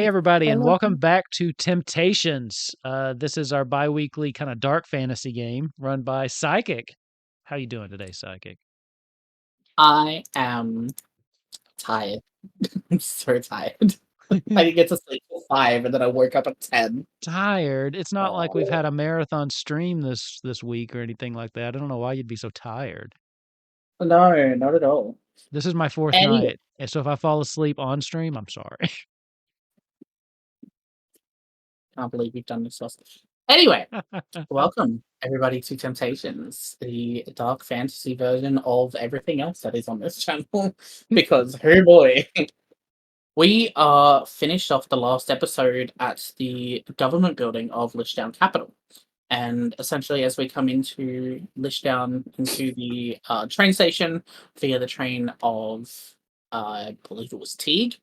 Hey, everybody, and Hello. welcome back to Temptations. This is our bi-weekly kind of dark fantasy game run by Psychic. How you doing today, Psychic? I am tired. I'm so tired. I didn't get to sleep till 5 and then I woke up at 10. Tired? It's not like we've Oh. had a marathon stream this week or anything like that. I don't know why you'd be so tired. No, not at all. This is my fourth Anyway, night, and so if I fall asleep on stream, I'm sorry. can't believe we've done this last. Anyway, welcome everybody to Temptations, the dark fantasy version of everything else that is on this channel. Because, oh boy, we finished off the last episode at the government building of Lishdown Capital. And essentially, as we come into Lishdown, into the train station via the train of, I believe it was Teague.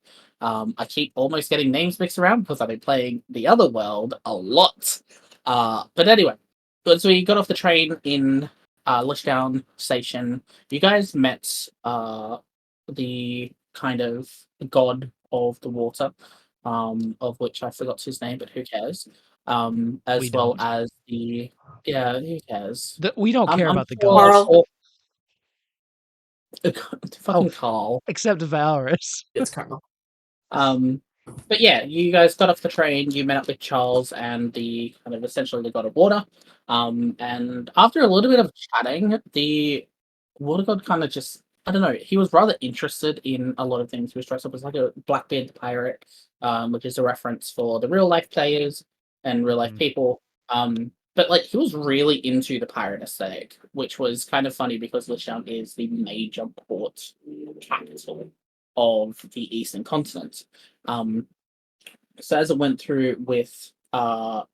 I keep almost getting names mixed around because I've been playing the other world a lot. But anyway, as we got off the train in Lishdown station, you guys met the kind of god of the water, of which I forgot his name, but who cares? We As well don't. as the who cares? We don't care I'm about the sure gods, Corol. fucking Carl. except Valorous. It's Carl. But yeah, you guys got off the train. You met up with Charles and the kind of essentially the god of water. And after a little bit of chatting, the water god kind of just, I don't know, he was rather interested in a lot of things. He was dressed up as like a Blackbeard the pirate, which is a reference for the real life players and real life people. But like he was really into the pirate aesthetic, which was kind of funny because Lishdown is the major port capital of the Eastern continent. So as it went through with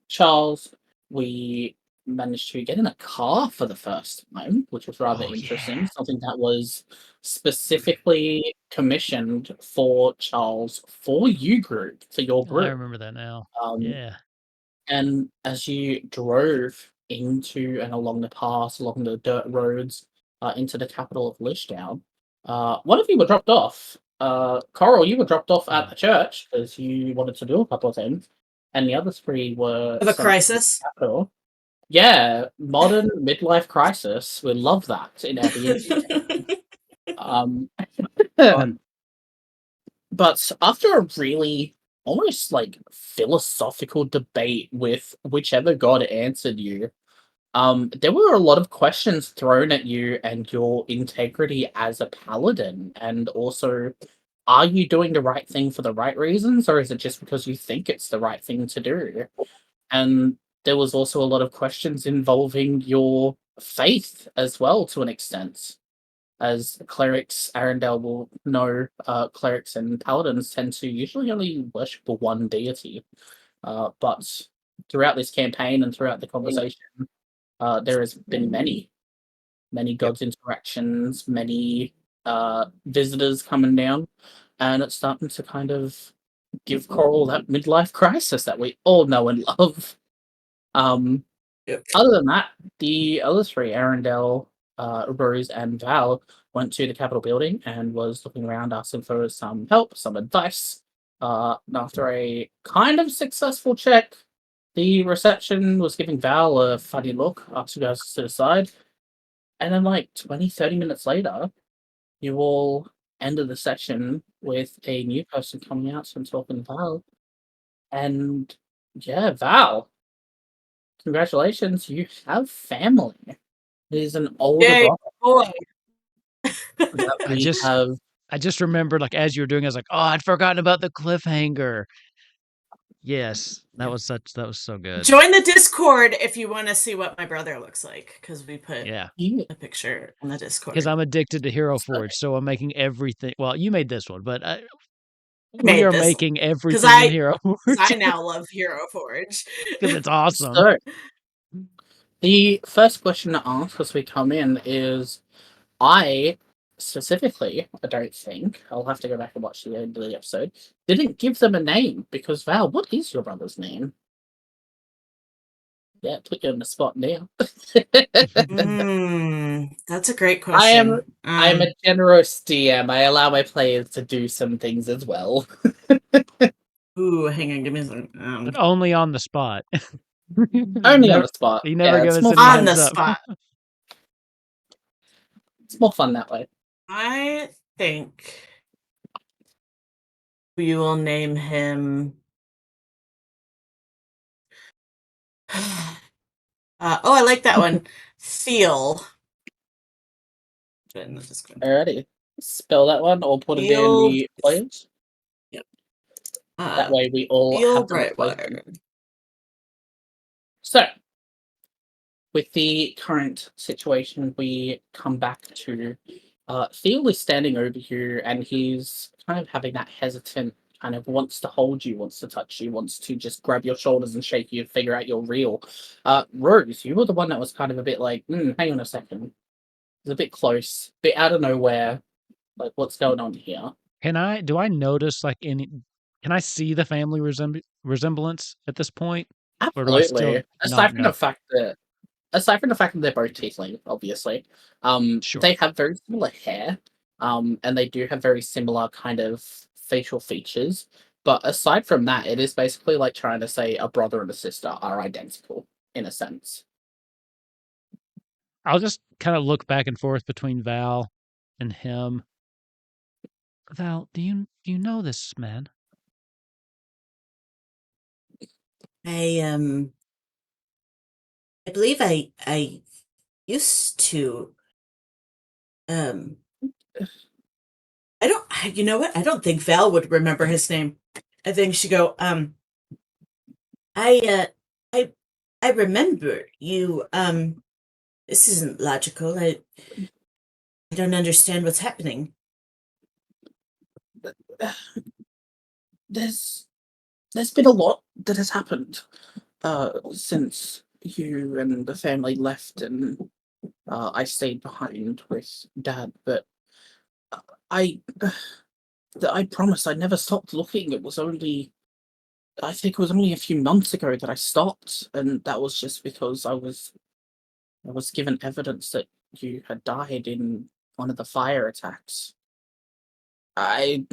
Charles, we managed to get in a car for the first time, which was rather Oh, interesting. yeah. Something that was specifically commissioned for Charles for you group, for your I group. remember that now. Um, Yeah. and as you drove into and along the pass, along the dirt roads, into the capital of Lishdown, one of you were dropped off. Coral, you were dropped off at the church because you wanted to do a couple of things, and the other three were Of a sent to the crisis. capital. Yeah, modern midlife crisis. We love that in our D&D. Um, but after a really almost like philosophical debate with whichever god answered you, there were a lot of questions thrown at you and your integrity as a paladin, and also, are you doing the right thing for the right reasons, or is it just because you think it's the right thing to do? And there was also a lot of questions involving your faith as well, to an extent. As clerics, Arendelle will know, clerics and paladins tend to usually only worship one deity. But throughout this campaign and throughout the conversation, there has been many gods interactions, many visitors coming down, and it's starting to kind of give Coral that midlife crisis that we all know and love. Other than that, the other three, Arendelle, Rose, and Val, went to the Capitol building and was looking around, asking for some help, some advice. After a kind of successful check, the reception was giving Val a funny look, asked you guys to the side, and then like 20, 30 minutes later, you all ended the session with a new person coming out and talking to Val. And yeah, Val, congratulations, you have family. It is an older Yay, brother boy. that I we just have. I just remembered, like, as you were doing, I was like, "Oh, I'd forgotten about the cliffhanger." Yes, that was so good. Join the Discord if you want to see what my brother looks like, because we put Yeah, a picture on the Discord. because I'm addicted to Hero Forge, so I'm making everything. Well, you made this one, but we Made are this making everything in Hero Forge I now love Hero Forge. because it's awesome. So, the first question to ask as we come in is, I specifically, I don't think, I'll have to go back and watch the end of the episode, didn't give them a name, because Val, what is your brother's name? Yeah, put you on the spot now. That's a great question. I am a generous DM. I allow my players to do some things as well. Ooh, hang on, give me a second. But only on the spot. Only on the spot. You never Yeah, give it's us more any on the heads up. spot. It's more fun that way. I think we will name him. I like that one. Theo. Alrighty. Spell that one or put it in Theo. the players. Yep. That way we all Theo have to look like Brightwater. them. So, with the current situation, we come back to Theo is standing over here and he's kind of having that hesitant, kind of wants to hold you, wants to touch you, wants to just grab your shoulders and shake you and figure out you're real. Rose, you were the one that was kind of a bit like, hang on a second. It's a bit close, bit out of nowhere. Like, what's going on here? Do I notice can I see the family resemblance at this point? Or do I still Absolutely. not know? Aside from the fact that they're both tiefling, obviously, Sure. they have very similar hair, and they do have very similar kind of facial features. But aside from that, it is basically like trying to say a brother and a sister are identical in a sense. I'll just kind of look back and forth between Val and him. Val, do you know this man? I believe I used to. I don't. You know what? I don't think Val would remember his name. I think she'd go. I remember you. This isn't logical. I don't understand what's happening. There's been a lot that has happened since you and the family left, and I stayed behind with Dad. But I I promise I never stopped looking. I think it was only a few months ago that I stopped, and that was just because I was given evidence that you had died in one of the fire attacks. I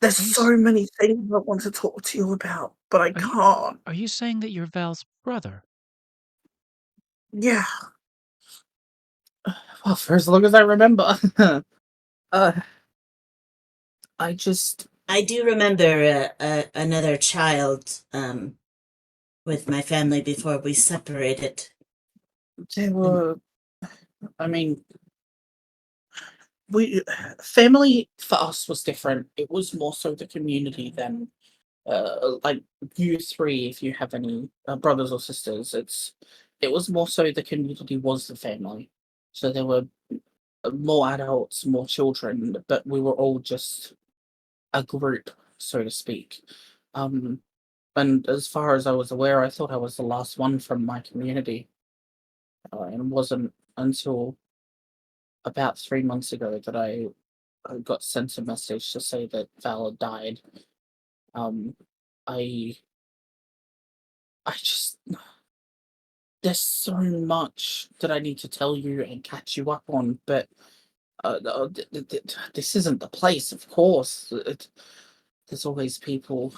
there's so many things I want to talk to you about, but I can't. Are you saying that you're Val's brother? Yeah. Well, for as long as I remember. I do remember another child with my family before we separated. They were. I mean, family for us was different. It was more so the community than like you three. If you have any brothers or sisters, it was more so the community was the family. So there were more adults, more children, but we were all just a group, so to speak. Um, and as far as I was aware, I thought I was the last one from my community, and it wasn't until about 3 months ago that I got sent a message to say that Val had died. Um, I I just there's so much that I need to tell you and catch you up on, but this isn't the place. Of course, there's always people.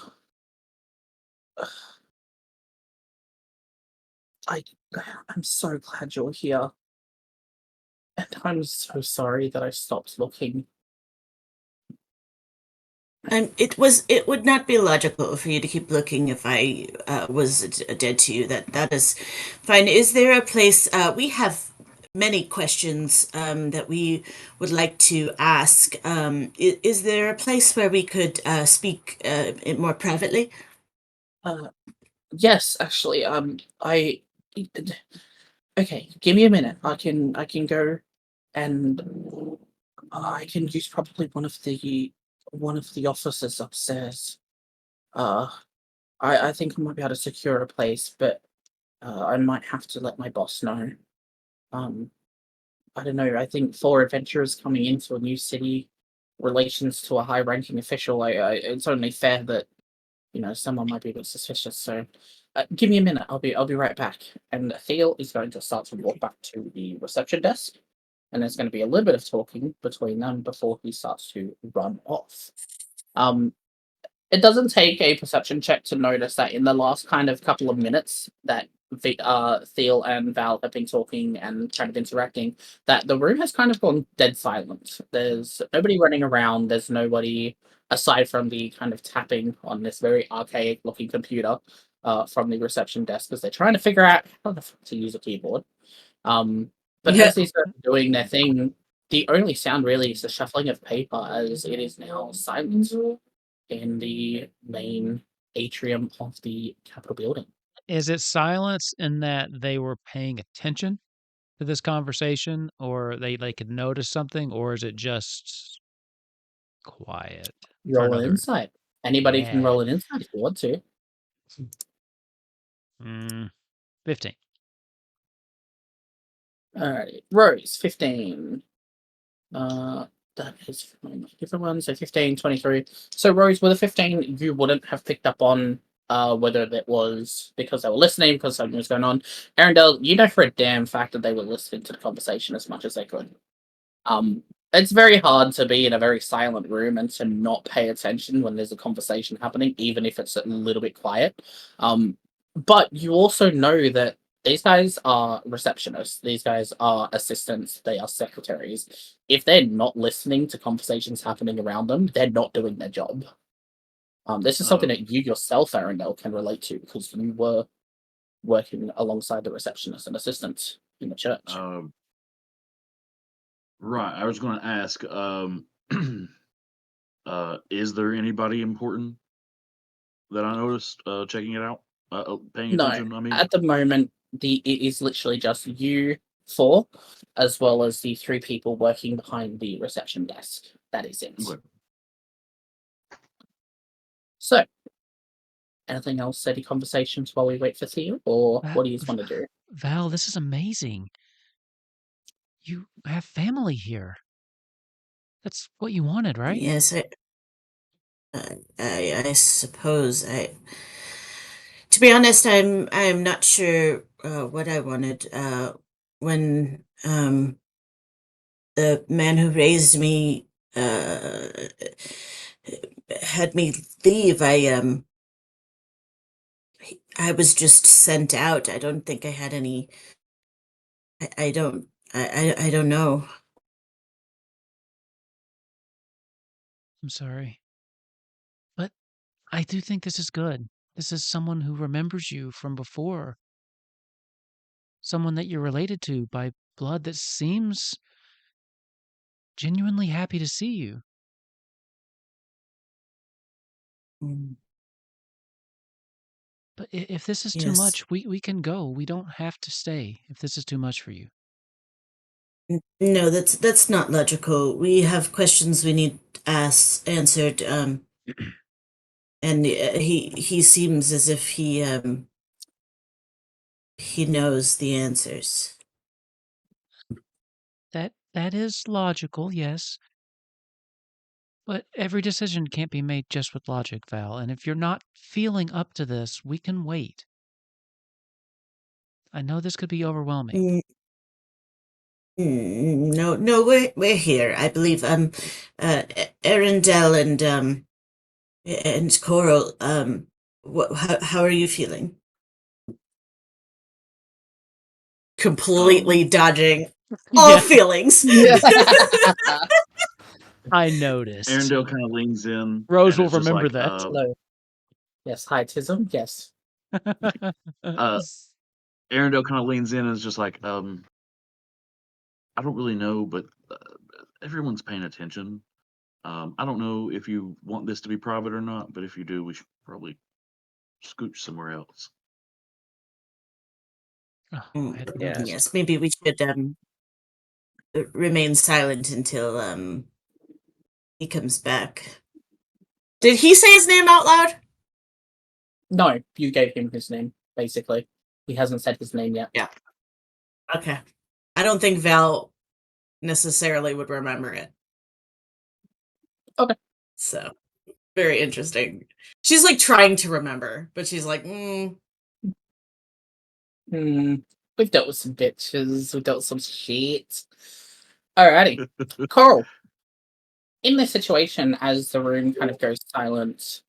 I I'm so glad you're here, and I'm so sorry that I stopped looking. It would not be logical for you to keep looking if I was dead to you. That is fine. Is there a place we have many questions that we would like to ask? Is there a place where we could speak it more privately? Yes, actually, I okay. Give me a minute. I can go, and I can use probably one of the offices upstairs. Uh, I think I might be able to secure a place, but I might have to let my boss know. Um, I don't know. I think for adventurers coming into a new city, relations to a high-ranking official, it's only fair that someone might be a bit suspicious. So, give me a minute. I'll be right back. And Theo is going to start to walk back to the reception desk. and there's going to be a little bit of talking between them before he starts to run off. It doesn't take a perception check to notice that in the last kind of couple of minutes that Thiel and Val have been talking and kind of interacting, that the room has kind of gone dead silent. There's nobody running around. There's nobody aside from the kind of tapping on this very archaic-looking computer from the reception desk because they're trying to figure out how the fuck to use a keyboard. But as they start doing their thing, the only sound really is the shuffling of paper as it is now silent in the main atrium of the Capitol building. Is it silence in that they were paying attention to this conversation, or they could notice something, or is it just quiet? Roll an insight. Anybody can Yeah. roll an insight if you want to. 15. Alright, Rose, 15. That is my different one, so 15, 23. So Rose, with a 15, you wouldn't have picked up on whether that was because they were listening, because something was going on. Arendelle, you know for a damn fact that they were listening to the conversation as much as they could. It's very hard to be in a very silent room and to not pay attention when there's a conversation happening, even if it's a little bit quiet. But you also know that these guys are receptionists. These guys are assistants. They are secretaries. If they're not listening to conversations happening around them, they're not doing their job. This is something that you yourself, Arendelle, can relate to because you were working alongside the receptionist and assistant in the church. Right. I was going to ask, is there anybody important that I noticed checking it out? Paying attention, I mean? At the moment, it is literally just you four, as well as the 3 people working behind the reception desk. That is it. Okay. So, anything else? Steady conversations while we wait for Theo, or what do you want to do? Val, this is amazing. You have family here. That's what you wanted, right? Yes, I suppose to be honest, I'm not sure what I wanted. When the man who raised me had me leave, I was just sent out. I don't think I had any. I don't know. I'm sorry. But I do think this is good. This is someone who remembers you from before. Someone that you're related to by blood that seems genuinely happy to see you. But if this is too Yes. much, we can go. We don't have to stay if this is too much for you. No, that's not logical. We have questions we need answered. And he seems as if he knows the answers. That is logical, yes. But every decision can't be made just with logic, Val. And if you're not feeling up to this, we can wait. I know this could be overwhelming. No, we're here. I believe Arendelle and Corol. How are you feeling? Completely dodging all feelings. I noticed. Arendelle kind of leans in. Rose and will it's just remember like, that. Hello. Yes, hi, Tism. Yes. Arendelle kind of leans in and is just like, I don't really know, but everyone's paying attention. I don't know if you want this to be private or not, but if you do, we should probably scooch somewhere else. Yes, maybe we should remain silent until he comes back. Did he say his name out loud? No, you gave him his name, basically. He hasn't said his name yet. Yeah. Okay. I don't think Val necessarily would remember it. Okay. So, very interesting. She's like trying to remember, but she's like, We've dealt with some bitches. We've dealt with some shit. Alrighty. Coral, in this situation, as the room kind of goes silent,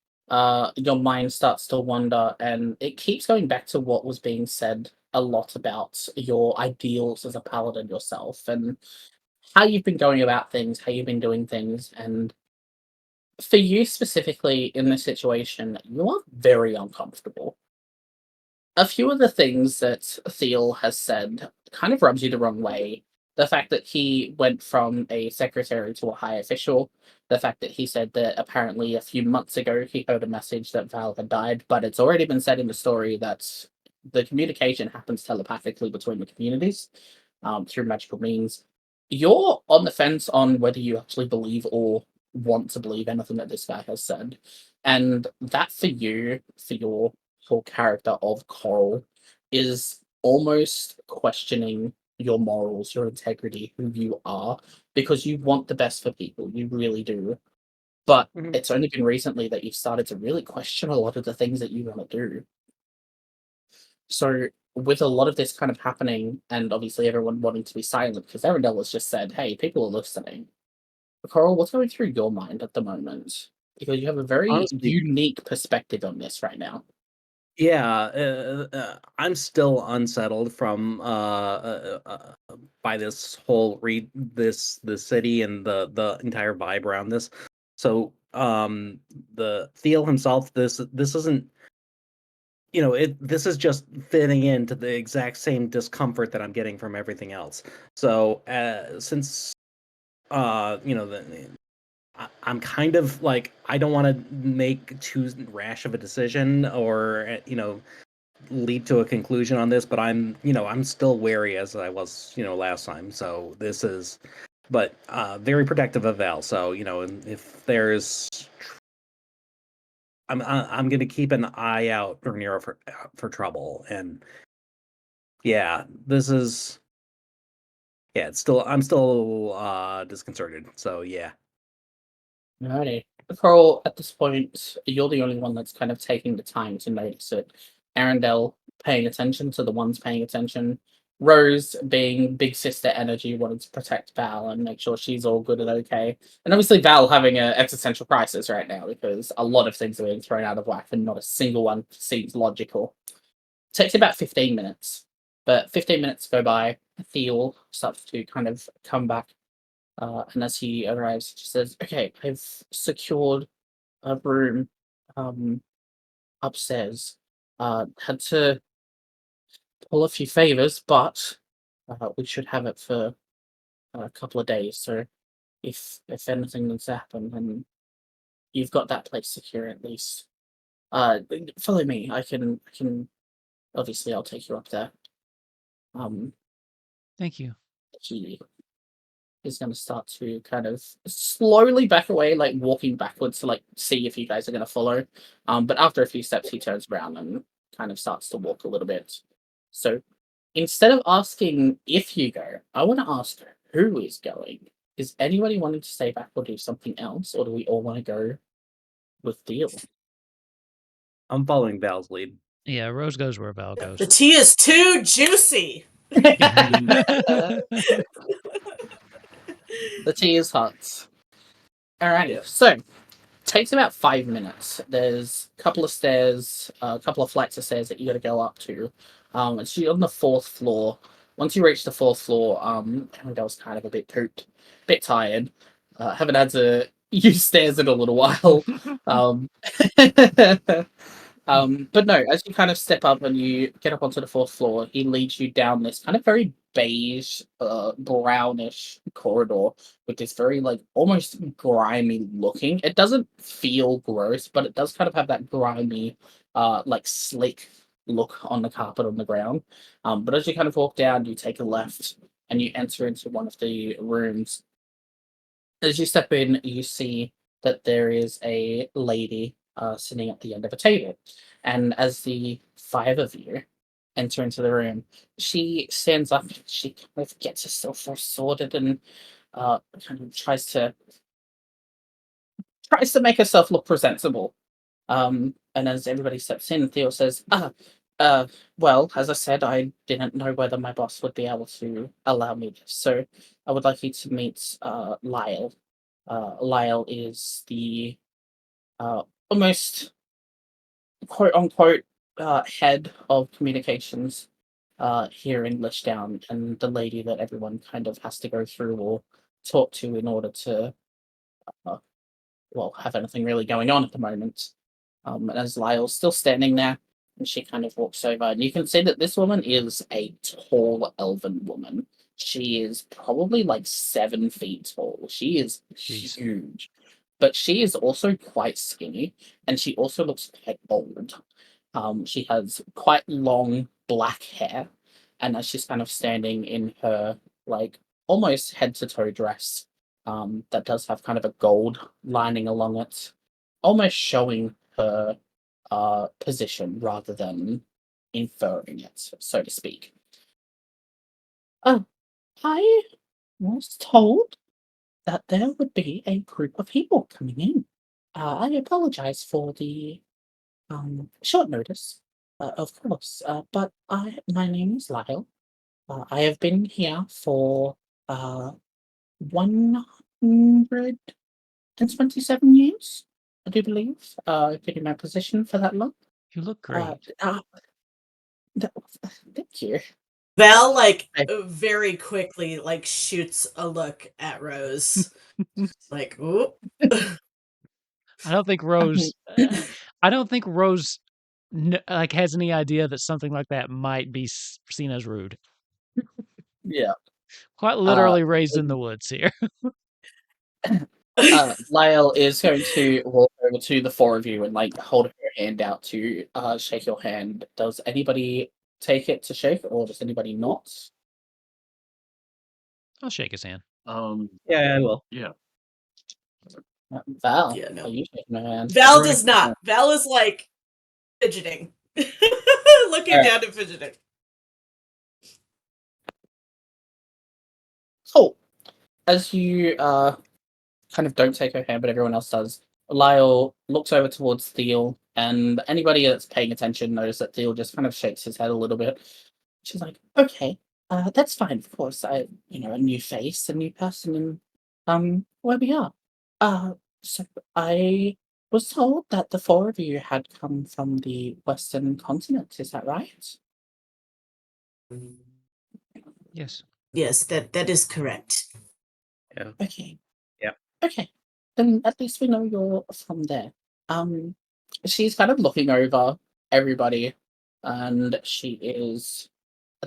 your mind starts to wander, and it keeps going back to what was being said a lot about your ideals as a paladin yourself, and how you've been going about things, how you've been doing things, and for you specifically in this situation, you are very uncomfortable. A few of the things that Thiel has said kind of rubs you the wrong way. The fact that he went from a secretary to a high official, the fact that he said that apparently a few months ago he heard a message that Val had died, but it's already been said in the story that the communication happens telepathically between the communities through magical means. You're on the fence on whether you actually believe or want to believe anything that this guy has said. And that for you, for your whole character of Coral, is almost questioning your morals, your integrity, who you are, because you want the best for people. You really do. But Mhm. it's only been recently that you've started to really question a lot of the things that you want to do. So, with a lot of this kind of happening, and obviously everyone wanting to be silent, because Arendelle has just said, hey, people are listening. Coral, what's going through your mind at the moment? Because you have a very Honestly, unique perspective on this right now. yeah, I'm still unsettled from by this whole the city and the entire vibe around this. So the Thiel himself, this isn't, this is just fitting into the exact same discomfort that I'm getting from everything else. So since I'm kind of like, I don't want to make too rash of a decision, or lead to a conclusion on this, but I'm still wary as I was last time. So this is, but very protective of Val. So and if there's, I'm gonna keep an eye out for Nero for trouble. And yeah, this is, yeah, I'm still disconcerted. So yeah. Alrighty. Coral, at this point, you're the only one that's kind of taking the time to notice it. Arendelle paying attention to the ones paying attention. Rose being big sister energy, wanting to protect Val and make sure she's all good and okay. And obviously Val having an existential crisis right now because a lot of things are being thrown out of whack and not a single one seems logical. Takes about 15 minutes. But 15 minutes go by, Thiel starts to kind of come back and as he arrives, he just says, "Okay, I've secured a room upstairs. Had to pull a few favors, but we should have it for a couple of days. So if anything needs to happen, then you've got that place secure at least. Follow me. I can obviously I'll take you up there. Um, Thank you. he is going to start to kind of slowly back away, like walking backwards to like see if you guys are going to follow. But after a few steps, he turns around and kind of starts to walk a little bit. So instead of asking if you go, I want to ask who is going. Is anybody wanting to stay back or do something else, or do we all want to go with Deal? I'm following Val's lead. Yeah, Rose goes where Val goes. The tea is too juicy. The tea is hot. Alrighty, so takes about 5 minutes. There's a couple of stairs, a couple of flights of stairs that you got to go up to. It's on the 4th floor. Once you reach the 4th floor, Arendelle's kind of a bit pooped, bit tired. Haven't had to use stairs in a little while. Um, but no, as you kind of step up and you get up onto the 4th floor, he leads you down this kind of very beige, brownish corridor with this very like almost grimy looking. It doesn't feel gross, but it does kind of have that grimy, like slick look on the carpet on the ground. But as you kind of walk down, you take a left and you enter into one of the rooms. As you step in, you see that there is a lady sitting at the end of a table. And as the 5 of you enter into the room, she stands up, she kind of gets herself all sorted and kind of tries to make herself look presentable. And as everybody steps in, Theo says, Well, as I said, I didn't know whether my boss would be able to allow me this, so I would like you to meet Lyle. Lyle is the almost quote unquote head of communications here in Lishdown, and the lady that everyone kind of has to go through or talk to in order to uh, well have anything really going on at the moment. And as Lyle's still standing there, and she kind of walks over, and you can see that this woman is a tall elven woman. She is probably like 7 feet tall. She is Jeez. huge, but she is also quite skinny, and she also looks quite old. She has quite long black hair, and as she's kind of standing in her like almost head to toe dress, that does have kind of a gold lining along it, almost showing her position rather than inferring it, so to speak. Oh, I was told that there would be a group of people coming in. I apologize for the short notice, of course, but my name is Lyle. I have been here for 127 years, I do believe. I've been in my position for that long. You look Uh, great. uh, th- Thank you. Val, like, I- very quickly, like, shoots a look at Rose. Like, ooh. I don't think Rose. I don't think Rose like has any idea that something like that might be seen as rude. Yeah. Quite Uh, literally raised in the woods here. Lyle is going to walk over to the four of you and like hold her hand out to shake your hand. Does anybody take it to shake, or does anybody not? I'll shake his hand. Yeah, I will. Yeah. Val, Yeah, no. are you shaking her hand? Val Everybody- does not. Val is like fidgeting. Looking Alright. down and fidgeting. Cool. As you kind of don't take her hand, but everyone else does, Lyle looks over towards Theo, and anybody that's paying attention notice that Theo just kind of shakes his head a little bit. She's like, "Okay, that's fine. Of course, a new face, a new person, and where we are. So I was told that the four of you had come from the Western continent. Is that right?" Yes. Yes, that is correct. Okay. Yep. Okay. Then at least we know you're from there. She's kind of looking over everybody, and she is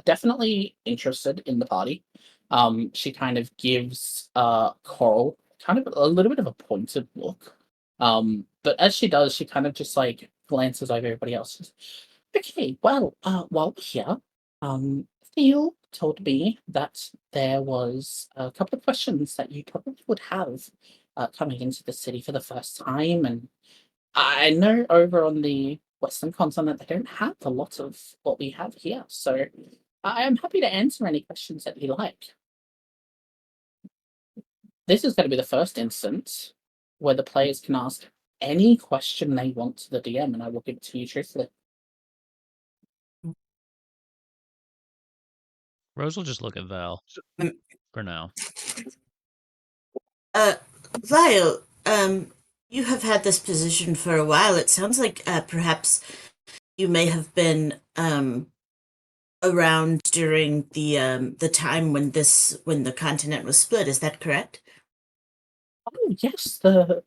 definitely interested in the party. She kind of gives Coral kind of a little bit of a pointed look. But as she does, she kind of just like glances over everybody else. Okay, well, while we're here, Theo told me that there was a couple of questions that you probably would have coming into the city for the first time, and I know over on the Western continent they don't have a lot of what we have here, so I am happy to answer any questions that you like. This is going to be the first instance where the players can ask any question they want to the DM, and I will give it to you truthfully. Rose will just look at Val Mm. for now. Lyle, you have had this position for a while. It sounds like perhaps you may have been around during the time when the continent was split. Is that correct? Oh yes, the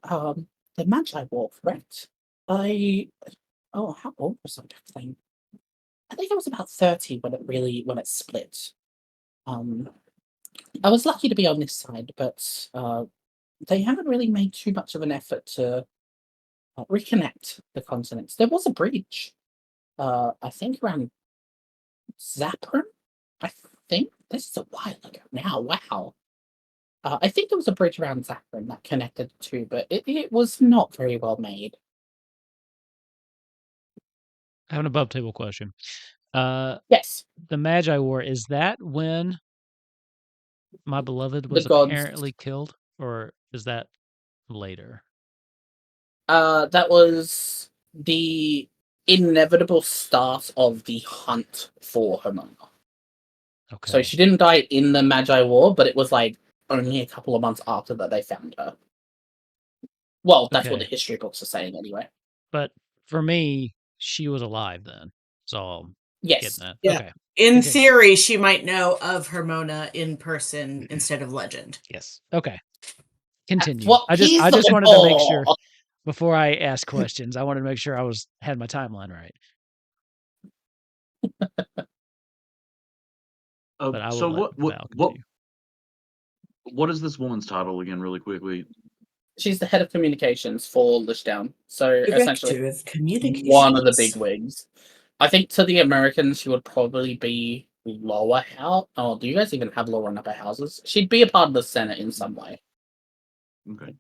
Magi War, correct? How old was I back then? I think I was about 30 when it split. I was lucky to be on this side, but they haven't really made too much of an effort to reconnect the continents. There was a breach, I think around Zapron. I think this is a while ago now. Wow. I think there was a bridge around Zapron that connected the two, but it was not very well made. I have an above table question. Yes, The Magi War, is that when my beloved the was gods. apparently killed, or is that later? That was the inevitable start of the hunt for Hermona. Okay. So she didn't die in the Magi War, but it was like only a couple of months after that they found her. Well, that's what the Okay. history books are saying anyway. But for me, she was alive then. So I'm Yes. getting that. Yeah. Okay. In Continue. theory, she might know of Hermona in person instead of legend. Yes. Okay. Continue. What I just he's wanted looking to make sure for. before I asked questions. I wanted to make sure I had my timeline right. But I will So let Val continue. what is this woman's title again, really quickly? She's the head of communications for Lishdown. So essentially, Director of Communications. one of the big wigs. I think to the Americans, she would probably be lower house. Oh, do you guys even have lower and upper houses? She'd be a part of the Senate in some way. Okay.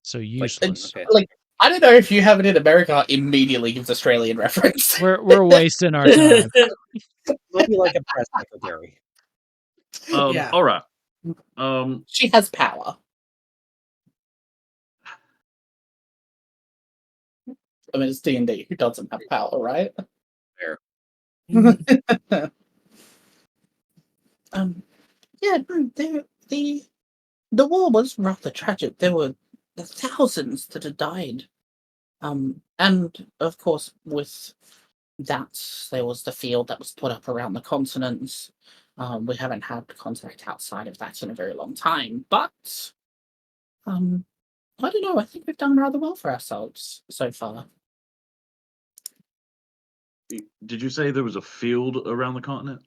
So Like, useless. okay. Like, I don't know if you have it in America, immediately gives Australian reference. We're wasting our time. Might be like a press secretary. Yeah. All right. She has power. I mean, it's D&D. Who doesn't have power, right? Fair. Yeah, no, the war was rather tragic. There were thousands that had died. And of course, with that, there was the field that was put up around the continents. We haven't had contact outside of that in a very long time, but I don't know. I think we've done rather well for ourselves so far. Did you say there was a field around the continent?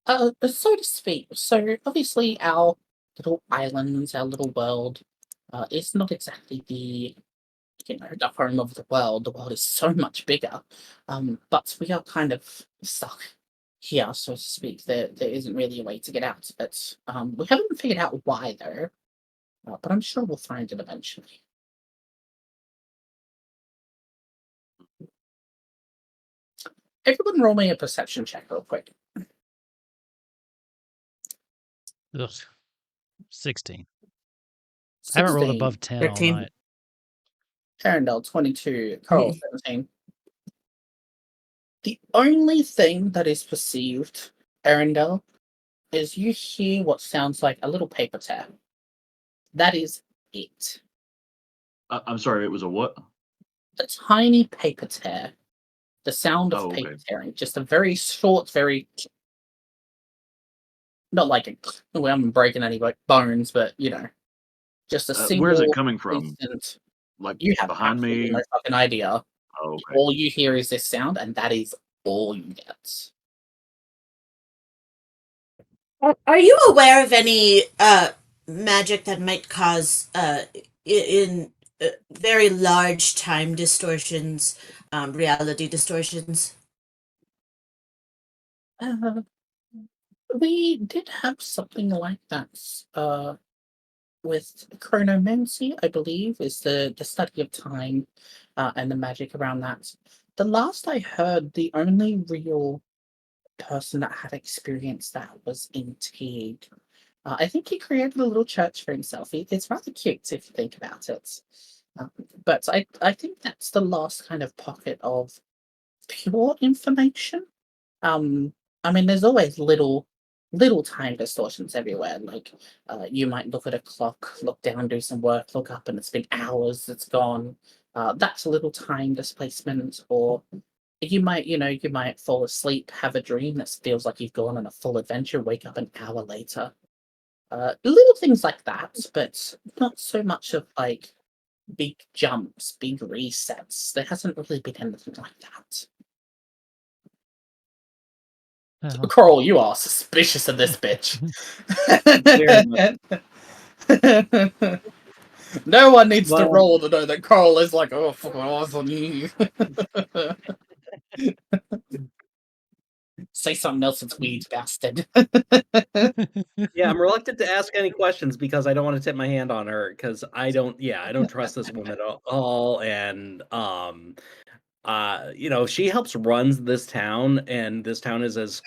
So to speak. So obviously, our little islands, our little world, is not exactly the the home of the world. The world is so much bigger, but we are kind of stuck here, so to speak. There isn't really a way to get out. But we haven't figured out why though. But I'm sure we'll find it eventually. Everyone, roll me a perception check real quick. Ugh. 16. I haven't rolled above 10 all 13. night. Arendelle, 22. Coral, 17. The only thing that is perceived, Arendelle, is you hear what sounds like a little paper tear. That is it. I'm sorry, it was a what? A tiny paper tear. The sound of Oh, paper okay. tearing. Just a very short, very... Not like I'm breaking any like bones, but, just a single... Where's it coming from? Instant, Like you have behind absolutely me? no fucking idea. Oh, okay. All you hear is this sound, and that is all you get. Are you aware of any magic that might cause in very large time distortions, reality distortions? We did have something like that with chronomancy, I believe, is the study of time and the magic around that. The last I heard, the only real person that had experienced that was in Teague. I think he created a little church for himself. It's rather cute if you think about it. But I think that's the last kind of pocket of pure information. I mean, there's always little time distortions everywhere. Like, you might look at a clock, look down, do some work, look up, and it's been hours. It's gone. That's a little time displacement. Or you might fall asleep, have a dream that feels like you've gone on a full adventure, wake up an hour later. Little things like that, but not so much of like big jumps, big resets. There hasn't really been anything like that. Corol, you are suspicious of this bitch. No one needs to roll to know that Corol is like, oh, fucking awesome. Say something else, it's weeds, bastard. Yeah, I'm reluctant to ask any questions because I don't want to tip my hand on her because I don't trust this woman at all. And she helps runs this town, and this town is as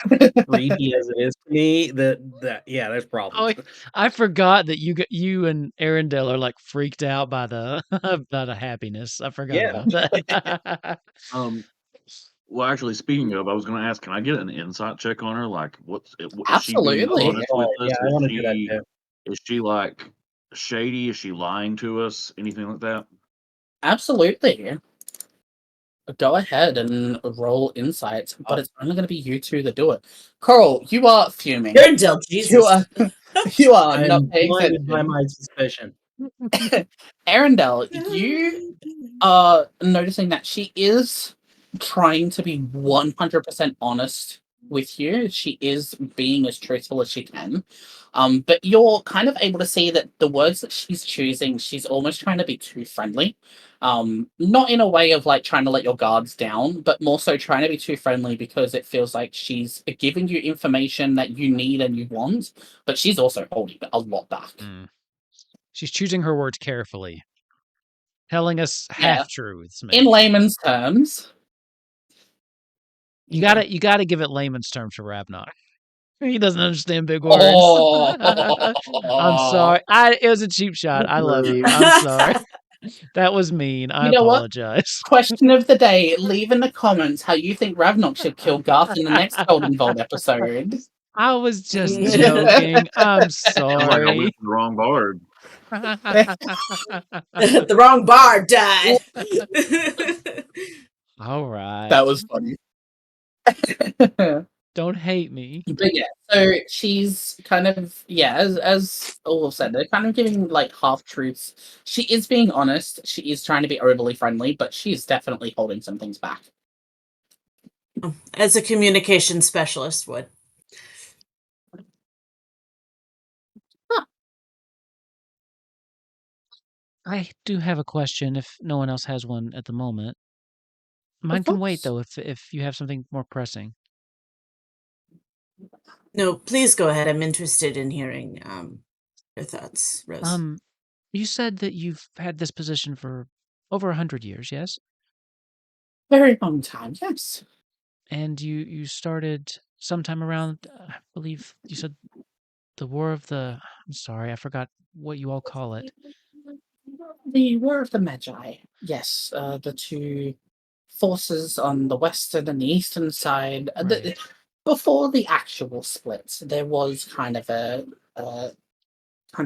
creepy as it is to me. There's Oh, problems. I forgot that you and Arendelle are like freaked out by the by the happiness. I forgot Yeah. about that. Well, actually, speaking of, I was going to ask, can I get an insight check on her? Like, is she being Absolutely. honest with us? Yeah, I want to do that too. Is she like shady? Is she lying to us? Anything like that? Absolutely. Go ahead and roll insights, but it's only going to be you two that do it. Coral, you are fuming. Erndel, Jesus. You are I not am paying blinded by attention. my suspicion. Arendelle, you are noticing that she is trying to be 100% honest with you. She is being as truthful as she can. But you're kind of able to see that the words that she's choosing, she's almost trying to be too friendly. Not in a way of like trying to let your guards down, but more so trying to be too friendly because it feels like she's giving you information that you need and you want, but she's also holding a lot back. She's choosing her words carefully, telling us Yeah. half-truths. In maybe. layman's terms, You gotta give it layman's terms for Ravnock. He doesn't understand big words. I'm sorry. It was a cheap shot. I love you. I'm sorry. That was mean. I You know what? apologize. Question of the day. Leave in the comments how you think Ravnock should kill Garth in the next Golden Vault episode. I was just joking. I'm Sounds like I sorry. went to the wrong bard. The wrong bar died. All right. That was funny. Don't hate me. But yeah, so she's kind of as Olaf said, they're kind of giving like half truths. She is being honest. She is trying to be overly friendly, but she is definitely holding some things back. As a communication specialist would. I do have a question if no one else has one at the moment. Mine can wait though if you have something more pressing. No, please go ahead. I'm interested in hearing your thoughts, Rose. You said that you've had this position for over 100 years, yes? Very long time, yes. And you started sometime around, I believe you said the War of the... I'm sorry, I forgot what you all call it. The War of the Magi. Yes, the two forces on the western and the eastern side. Right. Before the actual split, there was kind of a oh, how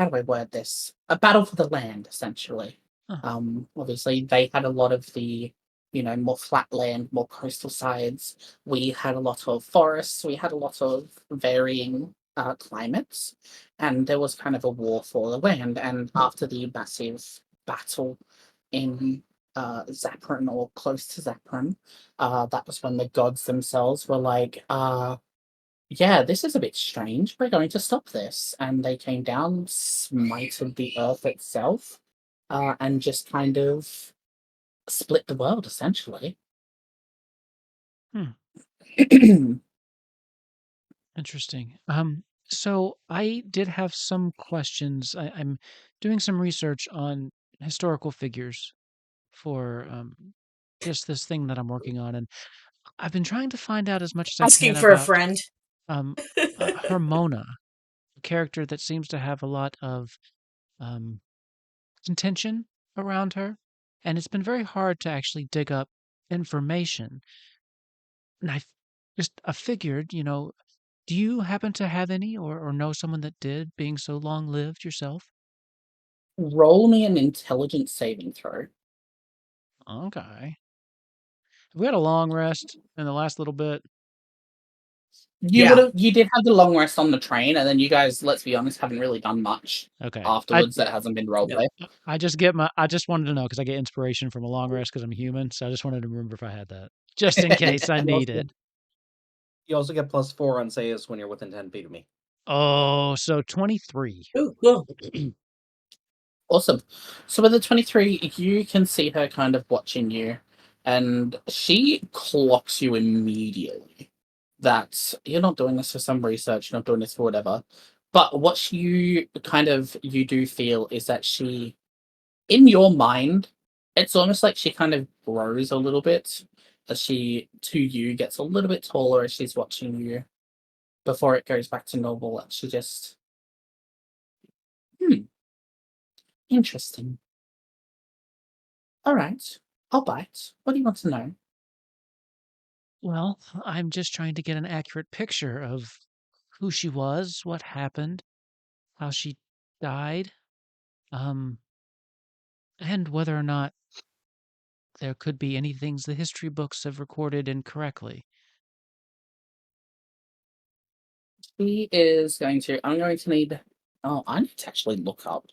do I word this? A battle for the land, essentially. Huh. Obviously, they had a lot of the, more flat land, more coastal sides. We had a lot of forests. We had a lot of varying climates, and there was kind of a war for the land. And after the massive battle in Zapron or close to Zapron, that was when the gods themselves were like, yeah, this is a bit strange. We're going to stop this. And they came down, smited the earth itself, and just kind of split the world, essentially. Interesting. So I did have some questions. I'm doing some research on historical figures for just this thing that I'm working on, and I've been trying to find out as much as I Asking can for a about friend. Hermona, a character that seems to have a lot of contention around her, and it's been very hard to actually dig up information. And I figured, do you happen to have any or know someone that did, being so long lived yourself? Roll me an intelligence saving throw. Okay. We had a long rest in the last little bit. You did have the long rest on the train, and then you guys, let's be honest, haven't really done much Okay. afterwards that hasn't been role play. I just wanted to know because I get inspiration from a long rest because I'm human, so I just wanted to remember if I had that. Just in case I need it. You also get +4 on saves when you're within 10 feet of me. Oh, so 23. Ooh, cool. Awesome. So with the 23, you can see her kind of watching you, and she clocks you immediately that you're not doing this for some research, you're not doing this for whatever. But what you do feel is that she, in your mind, it's almost like she kind of grows a little bit as she, to you, gets a little bit taller as she's watching you before it goes back to normal. And she just, interesting. All right. I'll bite. What do you want to know? Well, I'm just trying to get an accurate picture of who she was, what happened, how she died, um, and whether or not there could be any things the history books have recorded incorrectly. She is going to. I'm going to need. Oh, I need to actually look up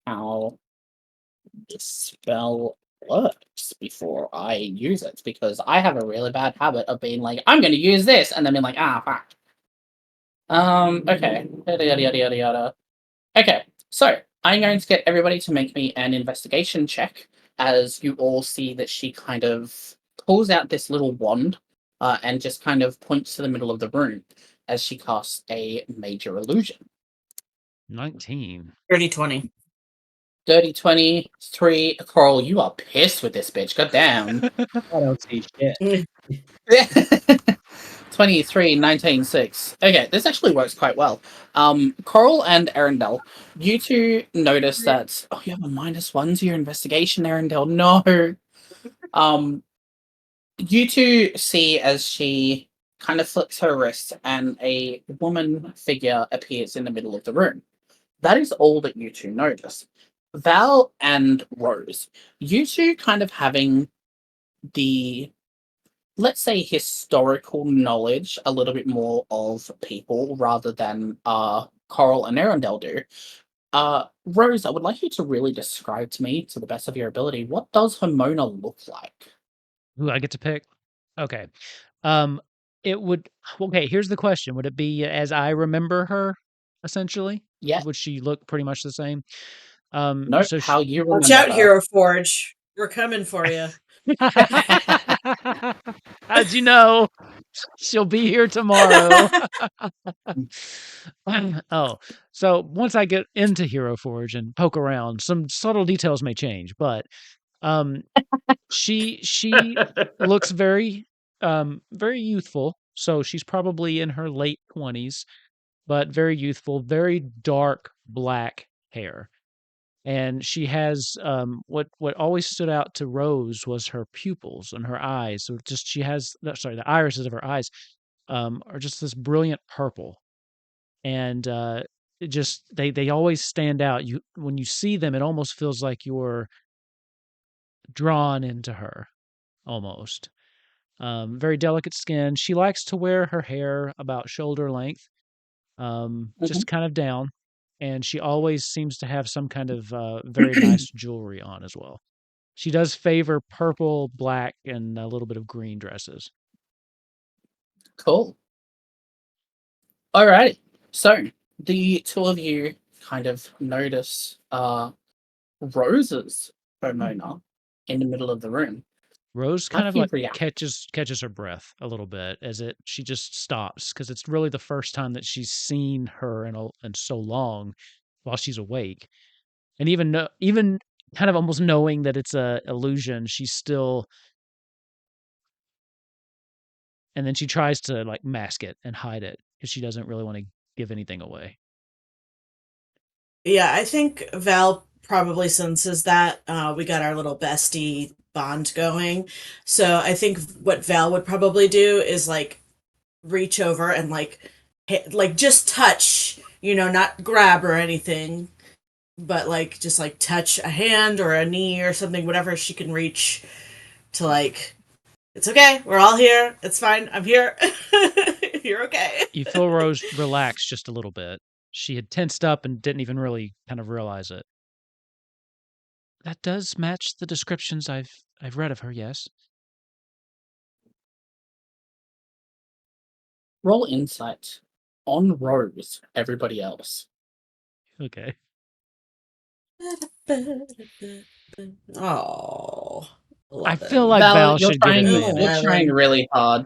how this spell works before I use it because I have a really bad habit of being like, I'm going to use this, and then being like, ah, fuck. Okay. Yada yada yada yada yada. Okay, so I'm going to get everybody to make me an investigation check as you all see that she kind of pulls out this little wand and just kind of points to the middle of the room as she casts a major illusion. 19. 30-20. Dirty 23. Coral, you are pissed with this bitch. God damn. I don't see shit. 23, 19, 6. Okay, this actually works quite well. Coral and Arendelle, you two notice that. Oh, you have a -1 to your investigation, Arendelle. No. You two see as she kind of flicks her wrist and a woman figure appears in the middle of the room. That is all that you two notice. Val and Rose, you two kind of having the, let's say, historical knowledge a little bit more of people rather than Coral and Arendelle do. Rose, I would like you to really describe to me, to the best of your ability, what does Homona look like? Who I get to pick? Okay. It would. Okay, here's the question: would it be as I remember her, essentially? Yeah. Would she look pretty much the same? Nope, So how you Watch remember out, her. Hero Forge. We're coming for you. how'd you know? She'll be here tomorrow. Oh, so once I get into Hero Forge and poke around, some subtle details may change, but um, she looks very youthful. So she's probably in her late 20s, but very youthful, very dark black hair. And she has what always stood out to Rose was her pupils and her eyes. So just she has the irises of her eyes are just this brilliant purple, and it just they always stand out. You when you see them, it almost feels like you're drawn into her almost. Very delicate skin. She likes to wear her hair about shoulder length, Mhm. just kind of down, and she always seems to have some kind of very nice jewelry on as well. She does favor purple, black, and a little bit of green dresses. Cool. Alrighty. So the two of you kind of notice Rose's Pomona in the middle of the room. Rose How kind do of you like react? catches her breath a little bit as she just stops because it's really the first time that she's seen her in so long while she's awake, and even kind of almost knowing that it's a illusion, she's still, and then she tries to like mask it and hide it because she doesn't really want to give anything away. Yeah, I think Val probably senses that. We got our little bestie bond going. So I think what Val would probably do is like reach over and like just touch, not grab or anything, but like just like touch a hand or a knee or something, whatever she can reach to like, it's okay. We're all here. It's fine. I'm here. You're okay. You feel Rose relax just a little bit. She had tensed up and didn't even really kind of realize it. That does match the descriptions I've read of her, yes. Roll insight on Rose, everybody else. Okay. Oh, I feel 11. like Val, Val should get you're advantage. trying really hard.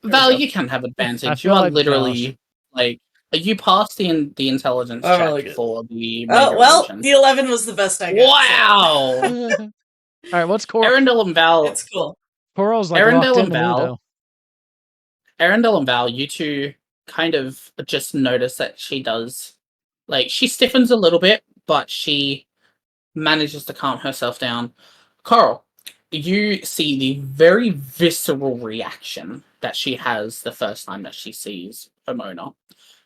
There we Val, go. you can have I advantage. You feel are like Val literally like you passed the intelligence Oh, check really good. for the Oh, major well, illusion. the 11 was the best I got. Wow! All right, what's Cor? Arendelle and Val, It's cool. Coral's like locked Arendelle and into me Val, though. Arendelle and Val, you two kind of just notice that she does, like, she stiffens a little bit, but she manages to calm herself down. Coral, you see the very visceral reaction that she has the first time that she sees Pomona.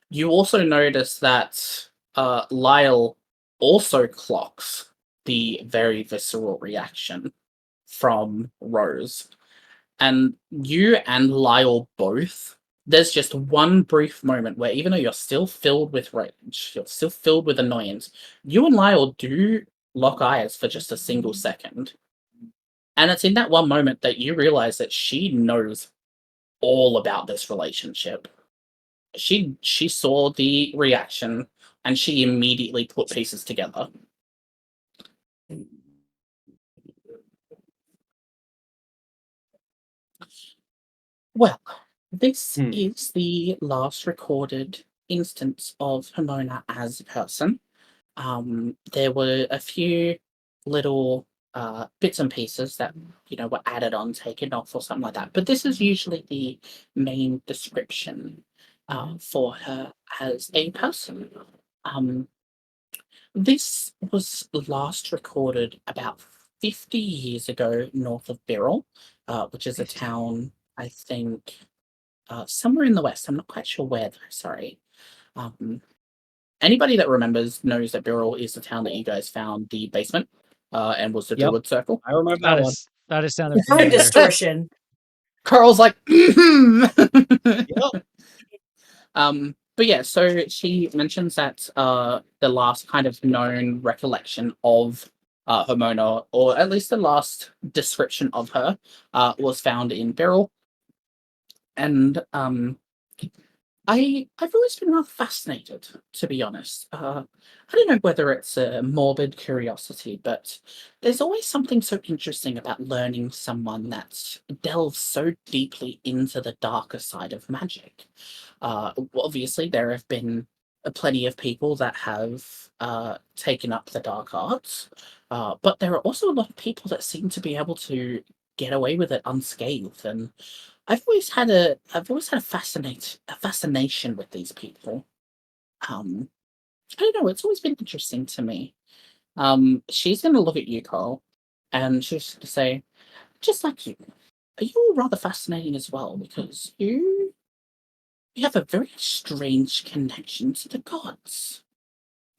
You also notice that Lyle also clocks the very visceral reaction from Rose. And you and Lyle both, there's just one brief moment where even though you're still filled with rage, you're still filled with annoyance, you and Lyle do lock eyes for just a single second. And it's in that one moment that you realize that she knows all about this relationship. She saw the reaction and she immediately put pieces together. Well, this is the last recorded instance of Pomona as a person. There were a few little bits and pieces that were added on, taken off, or something like that. But this is usually the main description for her as a person. This was last recorded about 50 years ago north of Birrell, which is a town, I think, somewhere in the west. I'm not quite sure where, though. Sorry. Anybody that remembers knows that Birrell is the town that you guys found the basement and was the Druid Circle. I remember that one. That is sounding Time familiar. distortion. Carl's like, Yep. But yeah, so she mentions that the last kind of known recollection of Pomona, or at least the last description of her, was found in Beryl. And I've always been rather fascinated, to be honest. I don't know whether it's a morbid curiosity, but there's always something so interesting about learning someone that delves so deeply into the darker side of magic. Obviously, there have been plenty of people that have taken up the dark arts, but there are also a lot of people that seem to be able to get away with it unscathed. And I've always had a fascination with these people. I don't know. It's always been interesting to me. She's going to look at you, Carl, and she's going to say, just like you, are you rather fascinating as well? Because you have a very strange connection to the gods.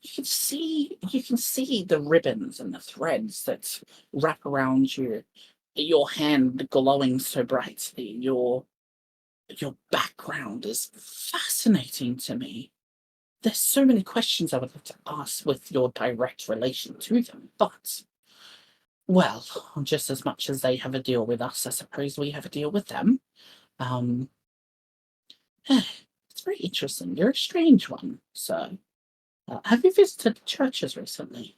You can see the ribbons and the threads that wrap around your hand glowing so brightly. Your background is fascinating to me. There's so many questions I would like to ask with your direct relation to them, but well, just as much as they have a deal with us, I suppose we have a deal with them. It's very interesting. You're a strange one, sir. Have you visited churches recently?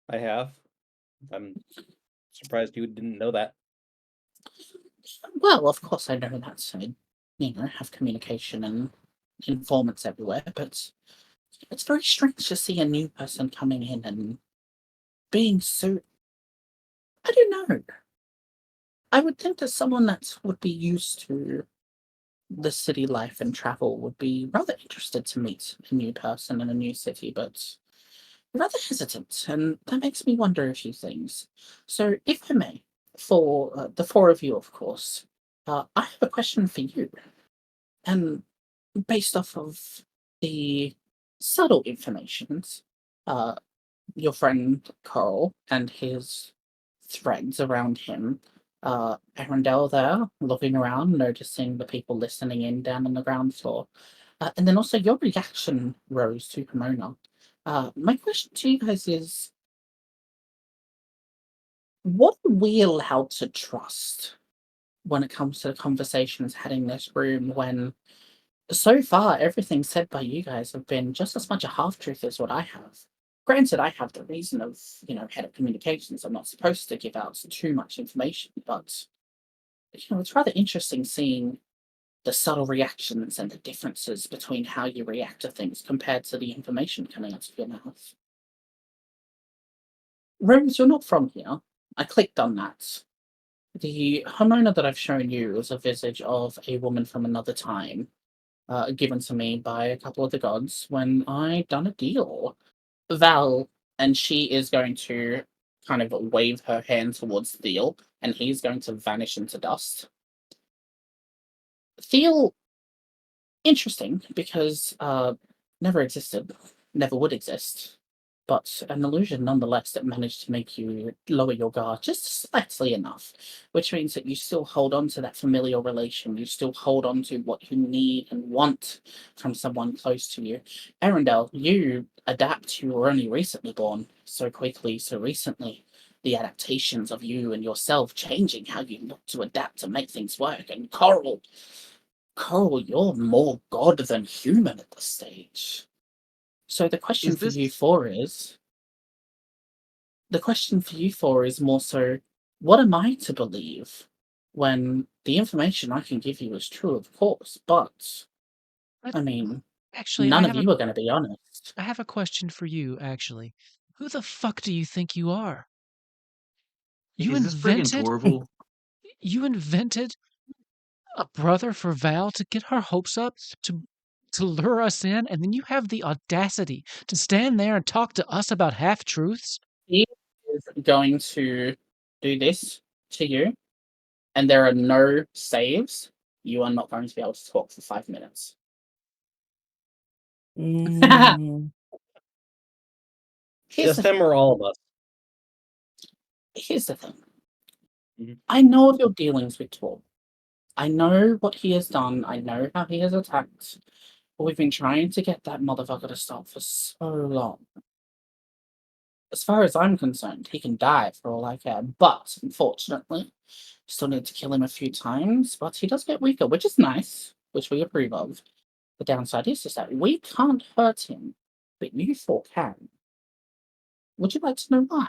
I have. I'm surprised you didn't know that. Well, of course I know that. I have communication and informants everywhere, but it's very strange to see a new person coming in and being so. I don't know. I would think that someone that would be used to the city life and travel would be rather interested to meet a new person in a new city, but rather hesitant, and that makes me wonder a few things. So, if I may, for the four of you, of course, I have a question for you. And based off of the subtle informations, your friend Carl and his threads around him, Arundel there, looking around, noticing the people listening in down on the ground floor, and then also your reaction, Rose, to Pomona. My question to you guys is, what are we allowed to trust when it comes to the conversations had in this room when so far everything said by you guys have been just as much a half-truth as what I have? Granted, I have the reason of, head of communications. I'm not supposed to give out too much information, but, it's rather interesting seeing the subtle reactions and the differences between how you react to things compared to the information coming out of your mouth. Rose, you're not from here. I clicked on that. The Pomona that I've shown you is a visage of a woman from another time, given to me by a couple of the gods when I done a deal. Val, and she is going to kind of wave her hand towards Theo, and he's going to vanish into dust. Theo, interesting, because never existed, never would exist, but an illusion nonetheless that managed to make you lower your guard just slightly enough, which means that you still hold on to that familial relation, you still hold on to what you need and want from someone close to you. Arundel, you adapt, you were only recently born, so quickly, so recently. The adaptations of you and yourself changing how you look to adapt to make things work. And Coral, you're more god than human at this stage. So the question Is for you this four is more so, what am I to believe when the information I can give you is true, of course, but But I mean, actually, none of you are going to be honest. I have a question for you, actually. Who the fuck do you think you are? is this friggin' Torval? You invented a brother for Val to get her hopes up, to lure us in, and then you have the audacity to stand there and talk to us about half-truths? He is going to do this to you, and there are no saves. You are not going to be able to talk for 5 minutes. Mm. Here's Just the him or all of us? Here's the thing. Mhm. I know of your dealings with Tor. I know what he has done. I know how he has attacked. But we've been trying to get that motherfucker to stop for so long. As far as I'm concerned, he can die for all I care. But unfortunately, still need to kill him a few times. But he does get weaker, which is nice, which we approve of. The downside is just that we can't hurt him, but you four can. Would you like to know why?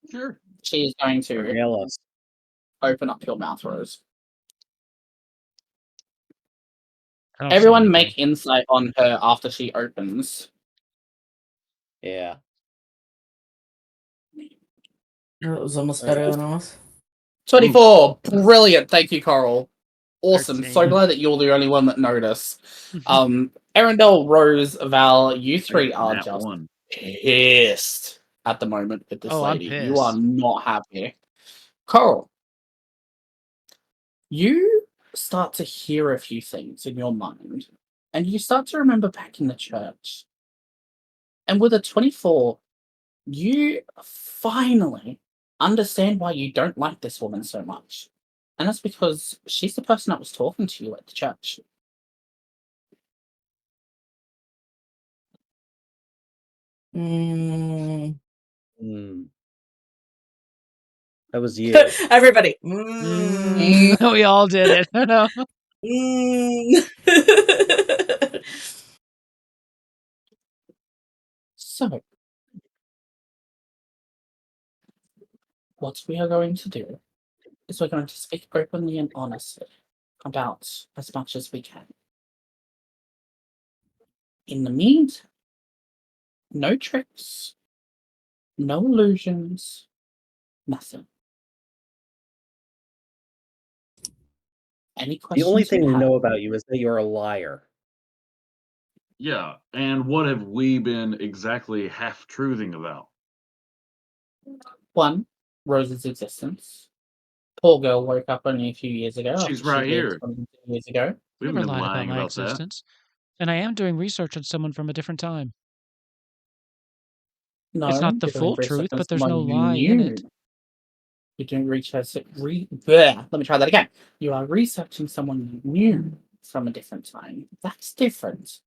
Sure. She is going to Regale us. open up your mouth, Rose. I don't see Everyone anything. make insight on her after she opens. Yeah. It was almost Alright. better than I was. 24. Brilliant. Thank you, Coral. Awesome. So 13. glad that you're the only one that noticed. Arundel, Rose, Val, you I three got are nat just one. pissed at the moment with this Oh, I'm lady. You are pissed. not happy. Coral, you start to hear a few things in your mind, and you start to remember back in the church. And with a 24, you finally understand why you don't like this woman so much. And that's because she's the person that was talking to you at the church. Mm. Mm. That was you. Everybody. We all did it. No. So, what we are going to do is we're going to speak openly and honestly about as much as we can. In the meantime, no tricks, no illusions, nothing. Any The only questions you thing we have? know about you is that you're a liar. Yeah, and what have we been exactly half-truthing about? One, Rose's existence. Poor girl woke up only a few years ago She's after she right lived here. 22 years ago. We haven't Never been lied about lying my about that. existence. And I am doing research on someone from a different time. No, It's not the you're doing full research truth, on but there's no someone you lie in knew. it. You're doing research. Let me try that again. You are researching someone you knew from a different time. That's different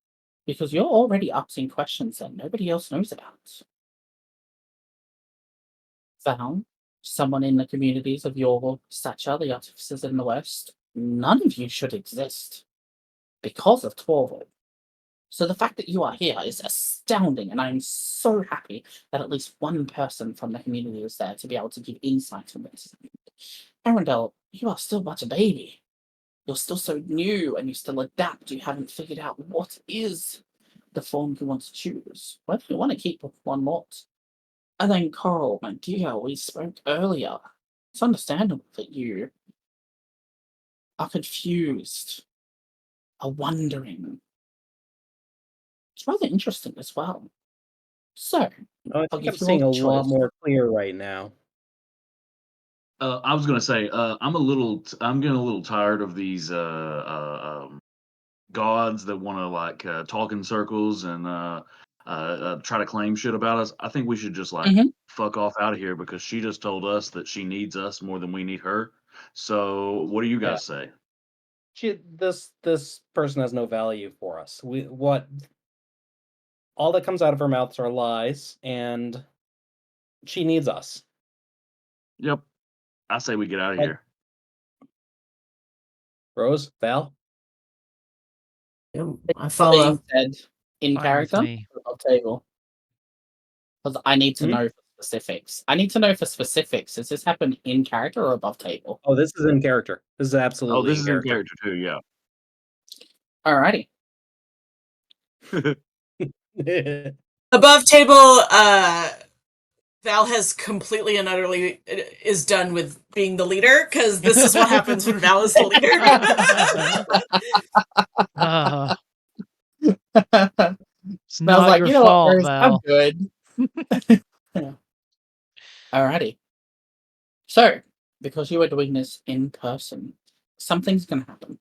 because you're already asking questions that nobody else knows about. Val, someone in the communities of your stature, the artificers in the West, none of you should exist because of Torval. So the fact that you are here is astounding, and I'm so happy that at least one person from the community is there to be able to give insight on this. Arundel, you are still but a baby. You're still so new, and you still adapt. You haven't figured out what is the form you want to choose, whether you want to keep one not. And then Coral, my dear, we spoke earlier. It's understandable that you are confused, are wondering. It's rather interesting as well. So, Oh, I I'll think I'm give you all seeing a a lot choice. more clear right now. I was gonna say, I'm getting a little tired of these gods that want to like talk in circles and try to claim shit about us. I think we should just like Mm-hmm. fuck off out of here because she just told us that she needs us more than we need her. So, what do you Yeah. guys say? This person has no value for us. All that comes out of her mouths are lies, and she needs us. Yep, I say we get out of Like, here. Rose, Val, I Being follow. said in Fine with character me. or table, because I need to Hmm? know for specifics. I need to know for specifics. Does this happen in character or above table? oh, this is in character. This is Oh, absolutely this in is in character. character too. Yeah. Alrighty. Above table, Val has completely and utterly is done with being the leader because this is what happens when Val is the Uh, I it's was not like, your you know what, fault, Rose, I'm Val. good. Yeah. Alrighty. So, because you are doing this in person, something's going to happen.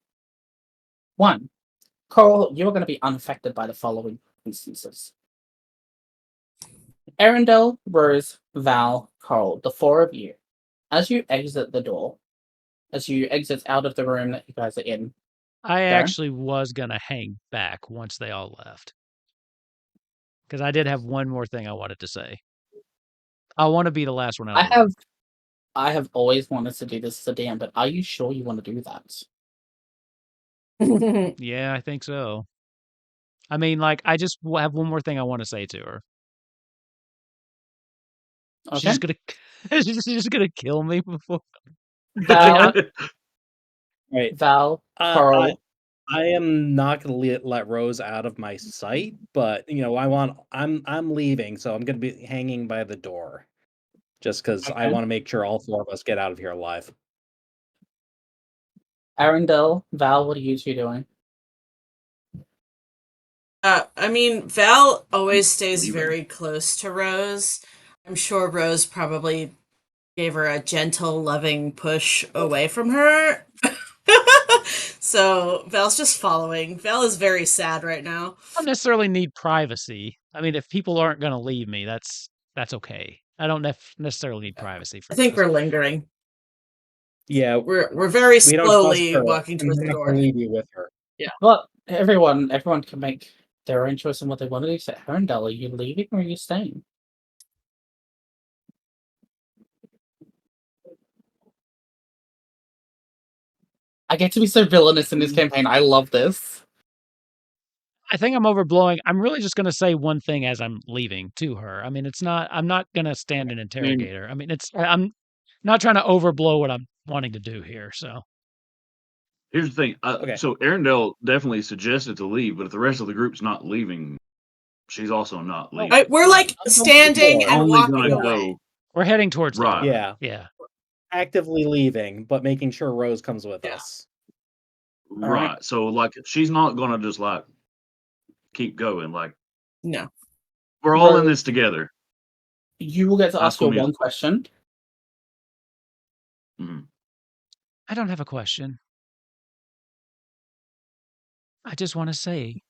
One, Coral, you are going to be unaffected by the following instances. Arundel, Rose, Val, Coral, the four of you, as you exit the door, as you exit out of the room that you guys are in, I Darren, actually was gonna hang back once they all left because I did have one more thing I wanted to say. I want to be the last one out of I the have room. I have always wanted to do this as a DM, but are you sure you want to do that? leader. Yeah, I think so. I mean, like, I just have one more thing I want to say to her. She's Okay. just gonna, she's just gonna kill me before. Val, Right. Val, Uh, I Coral. I am not going to let Rose out of my sight, but I'm leaving, so I'm going to be hanging by the door, just because I Okay. want to make sure all four of us get out of here alive. Arundel, Val, what are you two doing? I mean, Val always stays Leaving. very close to Rose. I'm sure Rose probably gave her a gentle, loving push away from her. So Val's just following. Val is very sad right now. I don't necessarily need privacy. I mean, if people aren't gonna leave me, that's okay. I don't necessarily need privacy I for think this. we're lingering. Yeah, We're very we don't trust slowly her, walking and towards we're the not going door. to leave you with her. Well, everyone can make their own choice on what they want to do. So, Arundel, are you leaving or are you staying? I get to be so villainous in this campaign. I love this. I think I'm overblowing. I'm really just gonna say one thing as I'm leaving to her. I mean, it's not. I'm not gonna stand and interrogate her. I mean, it's. I'm not trying to overblow what I'm wanting to do here. So Here's the thing. Okay. So Arundel definitely suggested to leave, but if the rest of the group's not leaving, she's also not Oh, leaving. We're like I'm going to the standing door. and Only walking gonna away. go we're heading towards the right, door. Yeah, Yeah. actively leaving, but making sure Rose comes with Yeah. us. All right. right. So like, she's not gonna just like keep going. Like, No. we're all in Rose, this together. you will get to High ask School your one Musical. question. Mhm. I don't have a question. I just want to say,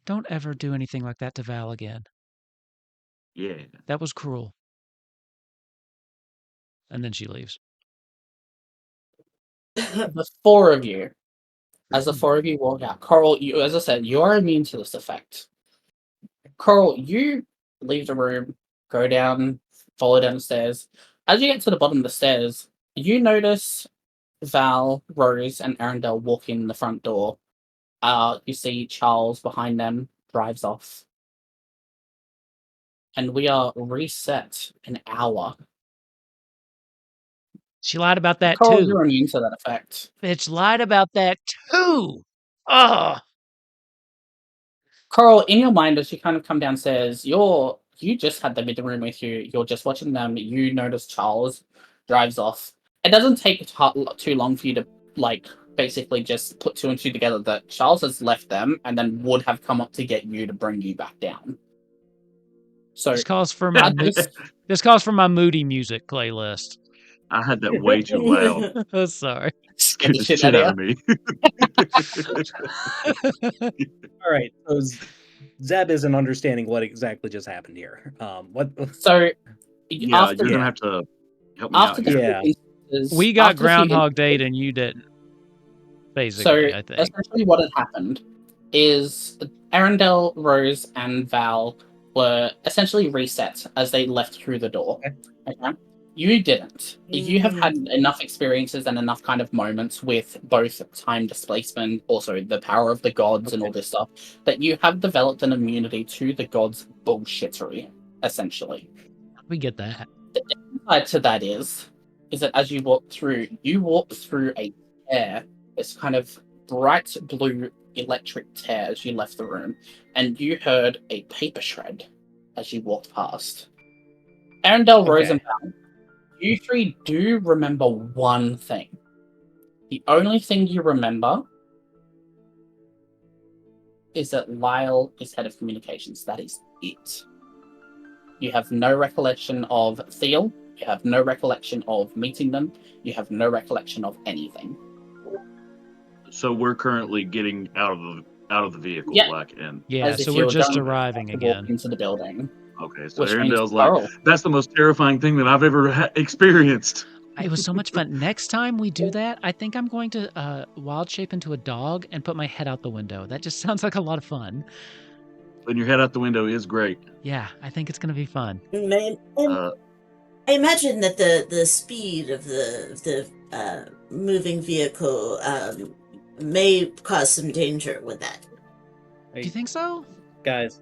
don't ever do anything like that to Val again. Yeah. That was cruel. And then she leaves. The four of you, as the four of you walk out, Coral, you, as I said, you are immune to this effect. Coral, you leave the room, go down, follow down the stairs. As you get to the bottom of the stairs, you notice Val, Rose, and Arundel walk in the front door. You see Charles behind them, drives off. And we are reset an hour. She lied about that Coral, too. you're immune to that effect. Bitch lied about that too. Ugh. Coral, in your mind, as you kind of come downstairs, you just had them in the room with you. You're just watching them. You notice Charles drives off. It doesn't take too long for you to like basically just put two and two together that Charles has left them and then would have come up to get you to bring you back down. So This calls for my this calls for my moody music playlist. I had that way too loud. Oh, sorry. scared Scared the the shit shit out out of of me. All right, so Zeb isn't understanding what exactly just happened here. What? So Yeah, after you're the, gonna have to help me after out the here. Yeah. few instances, We got after the few Groundhog Day instances- and you didn't. So Basically, I think. essentially, what had happened is Arundel, Rose, and Val were essentially reset as they left through the door. Okay? You didn't. You have had enough experiences and enough kind of moments with both time displacement, also the power of the gods and all this stuff, that you have developed an immunity to the gods' bullshittery, essentially. We get that. The downside to that is that as you walk through a tear, this kind of bright blue electric tear as you left the room, and you heard a paper shred as you walked past. Arundel, Rose, and Val, you three do remember one thing. The only thing you remember is that Lyle is head of communications. That is it. You have no recollection of Thiel. You have no recollection of meeting them. You have no recollection of anything. So we're currently getting out of the vehicle, Yeah. like, and Yeah, As if so you we're were just going arriving to walk again. into the building. okay. So Which means Arendel's like, Corol. that's the most terrifying thing that I've ever experienced. It was so much fun. Next time we do that, I think I'm going to wild shape into a dog and put my head out the window. That just sounds like a lot of fun. When your head out the window is great. Yeah, I think it's going to be fun. I imagine that the speed of the moving vehicle may cause some danger with that. Do you think so? Guys,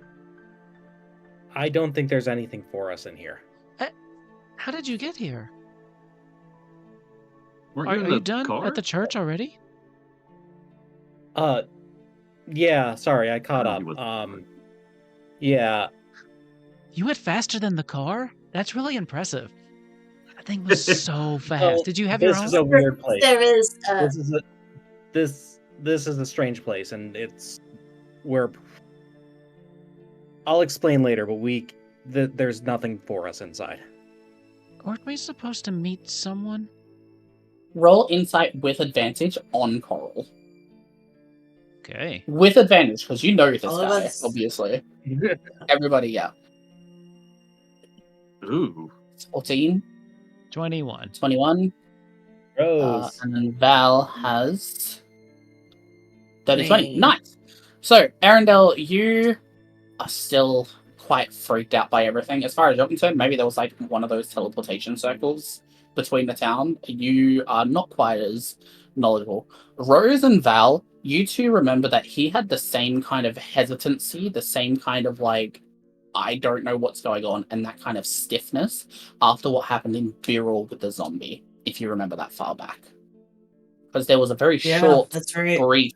I don't think there's anything for us in here. How did you get here? Weren't Are you in you the done car? at the church already? Yeah, sorry, I caught No, up. he wasn't. Yeah, You went faster than the car? That's really impressive. That thing was so fast. Well, Did you have your this own? is a weird place. There is This is a strange place, and it's where I'll explain later. But there's nothing for us inside. Weren't we supposed to meet someone? Roll insight with advantage on Coral. Okay. With advantage, because you know this All of guy, us. obviously. Everybody, yeah. Ooh. 14, 21. 21. Rose. And then Val has 20. Me. Nice. So, Arundel, you are still quite freaked out by everything. As far as you're concerned, maybe there was like one of those teleportation circles between the town. You are not quite as knowledgeable. Rose and Val, you two remember that he had the same kind of hesitancy, the same kind of like, I don't know what's going on, and that kind of stiffness after what happened in Birrell with the zombie, if you remember that far back. Because there was a very short, that's right. brief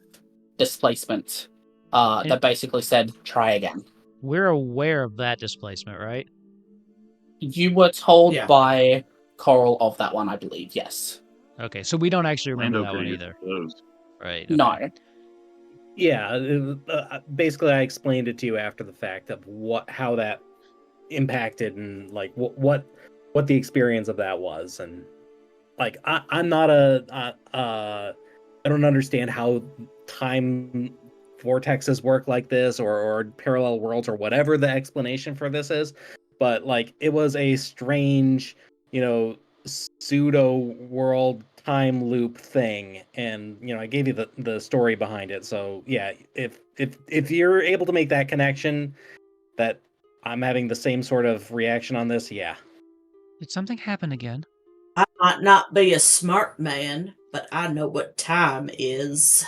displacement that basically said, try again. We're aware of that displacement, right? You were told Yeah. by Corol of that one, I believe, yes. Okay, so we don't actually remember Lando that one could've either. used those. Right. Okay. No. Yeah, basically, I explained it to you after the fact of how that impacted and like what the experience of that was, and like I'm not I don't understand how time vortexes work like this or parallel worlds or whatever the explanation for this is, but like it was a strange, pseudo world time loop thing, and I gave you the story behind it. So yeah, if you're able to make that connection that I'm having the same sort of reaction on this, yeah. Did something happen again? I might not be a smart man, but I know what time is.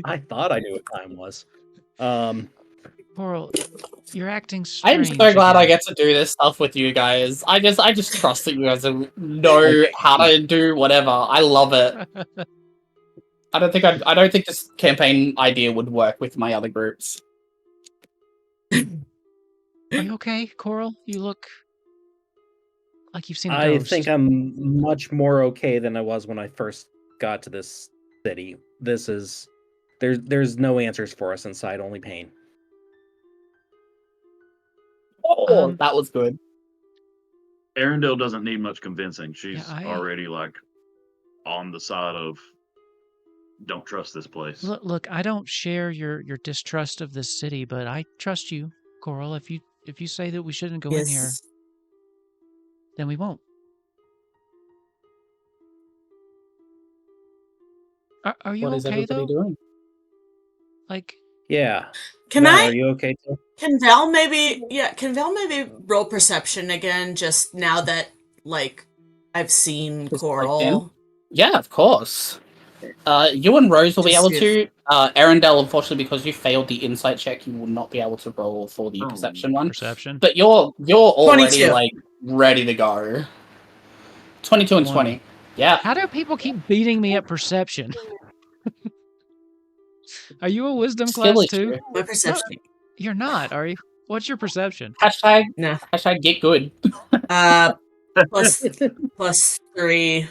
I thought I knew what time was. Coral, you're acting I'm strange. so glad I again. get to do this stuff with you guys. I just trust that you guys know how to do whatever. I love it. I don't think this campaign idea would work with my other groups. Are you okay, Coral? You look like you've seen a I ghost. think I'm much more okay than I was when I first got to this city. There's no answers for us inside, only pain. Oh, that was good. Arendelle doesn't need much convincing. She's I- already like on the side of don't trust this place. Look, I don't share your distrust of this city, but I trust you, Coral. If you say that we shouldn't go in here, Yes. then we won't. Are you What is okay everybody though? doing? Like, Yeah. Can Val, I? are you okay too? Can Val maybe roll perception again? Just now that I've seen Just like in? Coral. Yeah, of course. You and Rose will be Just able if- to. Arendelle, unfortunately, because you failed the insight check, you will not be able to roll for the Oh. perception one. perception. But you're already 22. like ready to go. 22 and 20. Yeah. How do people keep beating me at perception? Are you a wisdom Skill class is too? true. My perception. You're not, are you? What's your perception? Hashtag No. get good. Plus 3.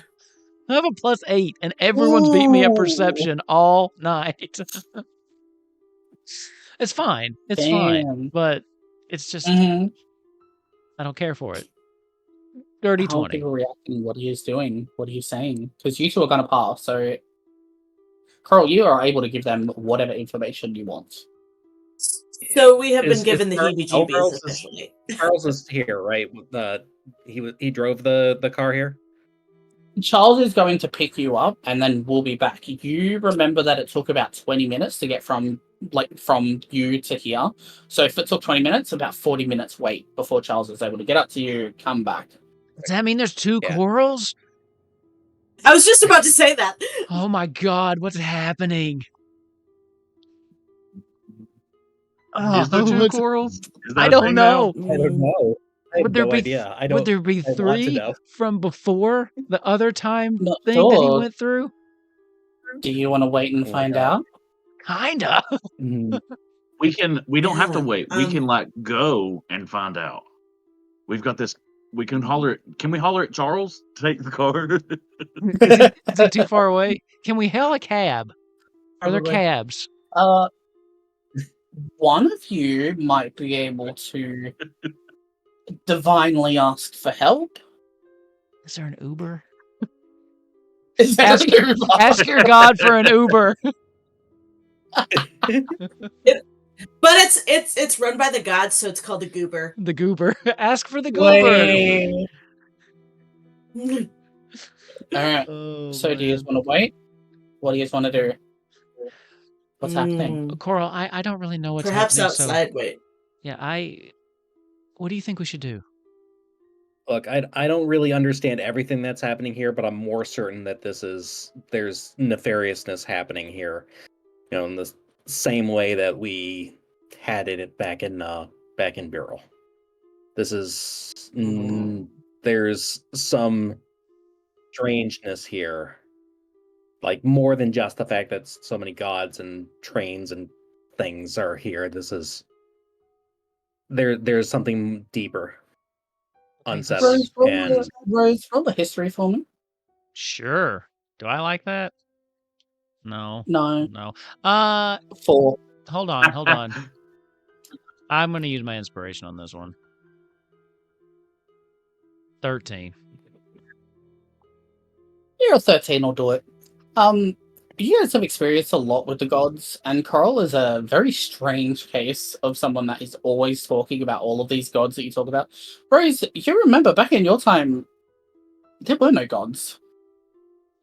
I have a +8, and everyone's beat me at Ooh. perception all night. It's fine. It's fine. Damn. But it's just, Mm-hmm. I don't care for it. Dirty How are 20. people reacting? What are you doing? What are you saying? Because you two are going to pass, so... Coral, you are able to give them whatever information you want. So we have been Is given the Charles heebie-jeebies is- officially. Charles is here, right? He drove the car here. Charles is going to pick you up, and then we'll be back. You remember that it took about 20 minutes to get from you to here. So if it took 20 minutes, about 40 minutes wait before Charles is able to get up to you, come back. Does that mean there's 2 Yeah. corals? I was just about to say that. Oh my god, what's happening? Is there two what's- corals? Is that I a don't thing now? know. I don't know. I have Would there no be idea. would there be I want to 3 know. from before the other time Not thing that he sure. went through? Do you want to wait and Oh my find God. out? Kinda. Mhm. We don't have to Yeah, wait. We can like go and find out. We've got this. We can holler at. Can we holler at Charles to take the car? Is he too far away? Can we hail a cab? Are there Probably. cabs? One of you might be able to divinely ask for help. Is there an Uber? Is there Ask- an Uber? Ask your god for an Uber. But it's run by the gods, so it's called the goober. The goober. Ask for the goober. Wait. Alright, Oh, so do you guys want to wait? What do you guys want to do? What's happening? Coral, I don't really know what's Perhaps happening. outside. Wait. So yeah, what do you think we should do? Look, I don't really understand everything that's happening here, but I'm more certain that there's nefariousness happening here. You know, in the same way that we had it back in Bureau. This is there's some strangeness here. Like more than just the fact that so many gods and trains and things are here. This is there's something deeper. Unsettling. Rose, roll a history for me. Sure. Do I like that? No. No. No. 4. Hold on. I'm gonna use my inspiration on this one. 13. You're a 13 will do it. You guys have experienced a lot with the gods, and Coral is a very strange case of someone that is always talking about all of these gods that you talk about. Rose, you remember back in your time, there were no gods.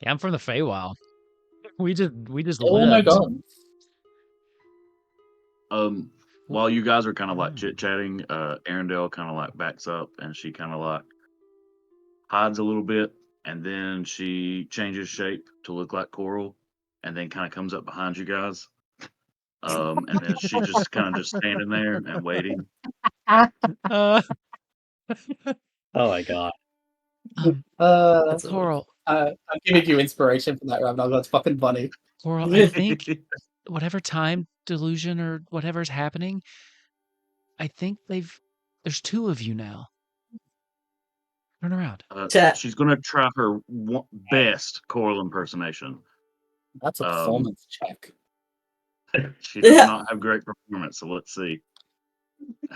Yeah, I'm from the Feywild. We just There were no lived. gods. While you guys are kind of like chit chatting, Arendelle kind of like backs up and she kind of like hides a little bit, and then she changes shape to look like Coral, and then kind of comes up behind you guys. And then she just kind of just standing there and waiting. Uh, Oh my god. That's Coral, I'm giving you inspiration for that, Ravnar. That's fucking funny. Coral, I think whatever time delusion or whatever's happening, I think there's 2 of you now. Turn around. She's gonna try her best Coral impersonation. That's a performance check. She does not have great performance, so let's see.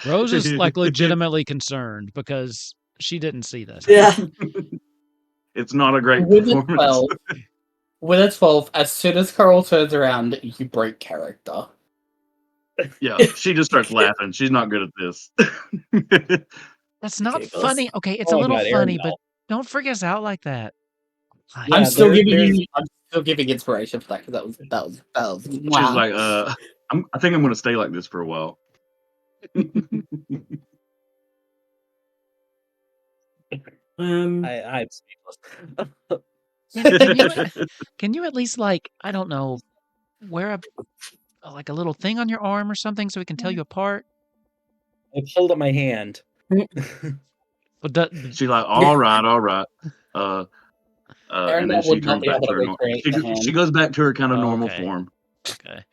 Rose is like legitimately concerned because she didn't see this. Yeah. It's not a great With a performance. 12, with a 12, as soon as Coral turns around, you break character. Yeah, she just starts laughing. She's not good at this. That's not Giggles. funny. Okay, it's Oh a my little God, funny, Arendelle. but don't freak us out like that. Like, Yeah, I'm still there's giving inspiration for that because that was She's wow. like, I think I'm gonna stay like this for a while. I'm speechless. can you at least like, I don't know, wear a little thing on your arm or something so we can tell you apart? I hold up my hand. But She's like, all right. And then Arendelle she would not turns be back able to to her. recreate the She hand. goes back to her kind of normal Okay. form. Okay.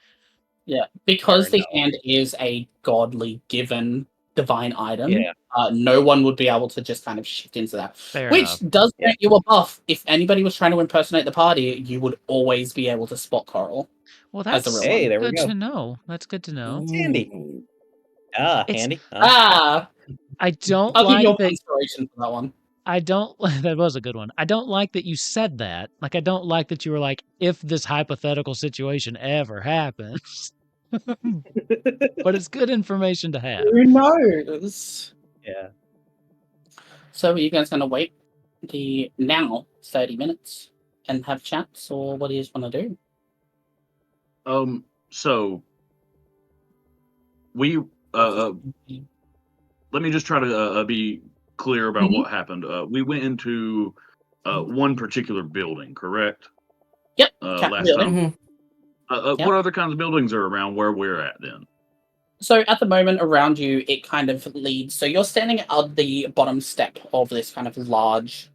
Yeah, because the Arendelle. hand is a godly given divine item. Yeah. No one would be able to just kind of shift into that. Fair Which enough. does Yeah. grant you a buff. If anybody was trying to impersonate the party, you would always be able to spot Coral. Well, As the that's real Hey, there we good go. to know. That's good to know. It's handy. Ooh. It's- Handy. Ah! I don't I'll give you like all that. inspiration for that one. I don't. That was a good one. I don't like that you said that. Like, I don't like that you were like, if this hypothetical situation ever happens. But it's good information to have. Who knows? Yeah. So are you guys gonna wait the now 30 minutes and have chats, or what do you just want to do? So we let me just try to be clear about what happened. We went into one particular building, correct? Yep. Last building. time. Mhm. Yep. What other kinds of buildings are around where we're at then? So at the moment around you, it kind of leads. So you're standing at the bottom step of this kind of large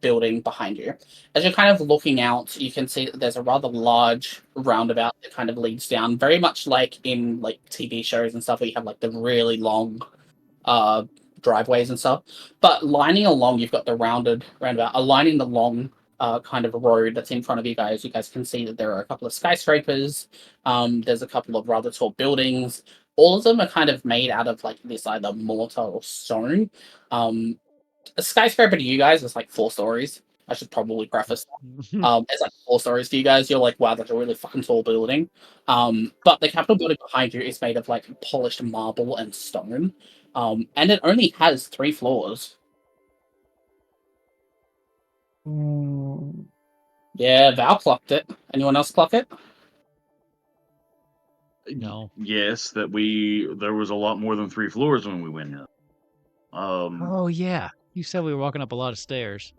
building behind you. As you're kind of looking out, you can see that there's a rather large roundabout that kind of leads down, very much like in like TV shows and stuff where you have like the really long driveways and stuff. But lining along, you've got the rounded roundabout. Aligning the long kind of road that's in front of you guys can see that there are a couple of skyscrapers. There's a couple of rather tall buildings. All of them are kind of made out of like this either mortar or stone. A skyscraper to you guys is like 4 stories. I should probably preface that. It's like 4 stories to you guys. You're like, wow, that's a really fucking tall building. But the Capitol building behind you is made of like polished marble and stone. And it only has 3 floors. Yeah, Val clocked it. Anyone else clock it? No. Yes, there was a lot more than 3 floors when we went in. Oh, yeah. You said we were walking up a lot of stairs.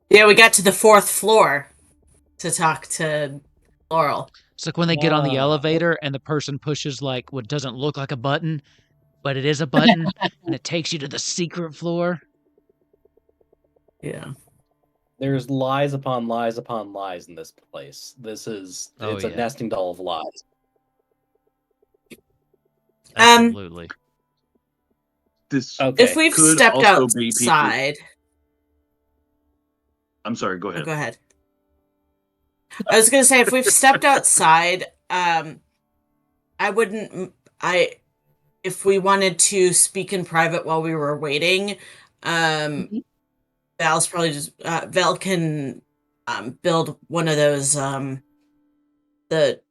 Yeah, we got to the 4th floor to talk to Laurel. It's like when they get on the Ah. elevator and the person pushes like what doesn't look like a button, but it is a button, and it takes you to the secret floor. Yeah. There's lies upon lies upon lies in this place. It's a nesting doll of lies. Absolutely. This Okay. If we've could stepped also be people. outside, I'm sorry, go ahead. go ahead. I was gonna say if we've stepped outside, if we wanted to speak in private while we were waiting, Val's probably just Val can build one of those the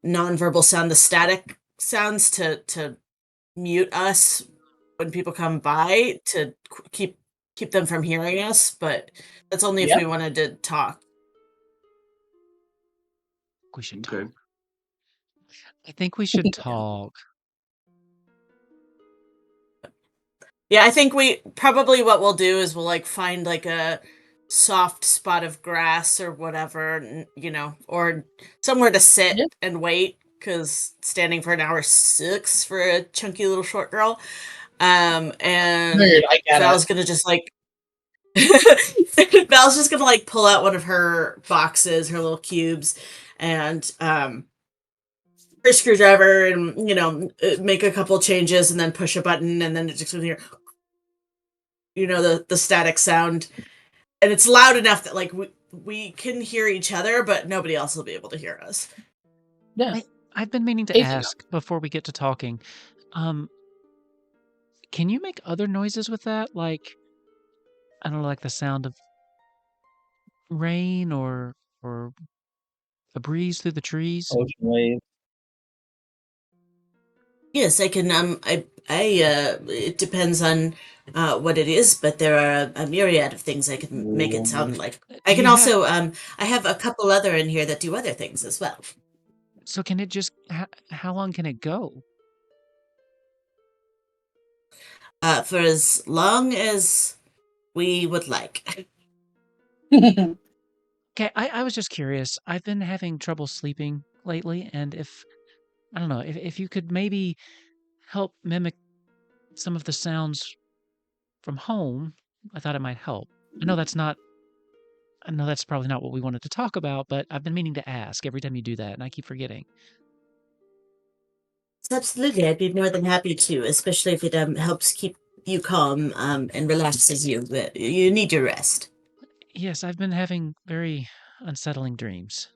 nonverbal sound, the static sounds to mute us when people come by to keep them from hearing us, but that's only if we wanted to talk. We should Okay. talk. I think we should talk. Yeah, I think we probably what we'll do is we'll like find like a soft spot of grass or whatever, or somewhere to sit and wait, because standing for an hour sucks for a chunky little short girl. And Dude, I get Val's it. gonna just like Val's just gonna like pull out one of her boxes, her little cubes, and her screwdriver, and make a couple changes, and then push a button, and then it's just gonna hear, the static sound, and it's loud enough that like we can hear each other, but nobody else will be able to hear us. Yeah. I've been meaning to ask before we get to talking. Can you make other noises with that? Like, I don't know, like the sound of rain or a breeze through the trees? Ocean wave. Yes, I can. It depends on what it is, but there are a myriad of things I can make it sound like. I Do can you have also. I have a couple other in here that do other things as well. so can it just how long can it go? For as long as we would like. Okay, I was just curious. I've been having trouble sleeping lately, and if I don't know, if you could maybe help mimic some of the sounds from home, I thought it might help. I know that's probably not what we wanted to talk about, but I've been meaning to ask every time you do that, and I keep forgetting. Absolutely, I'd be more than happy to, especially if it helps keep you calm and relaxes you. But you need your rest. Yes, I've been having very unsettling dreams,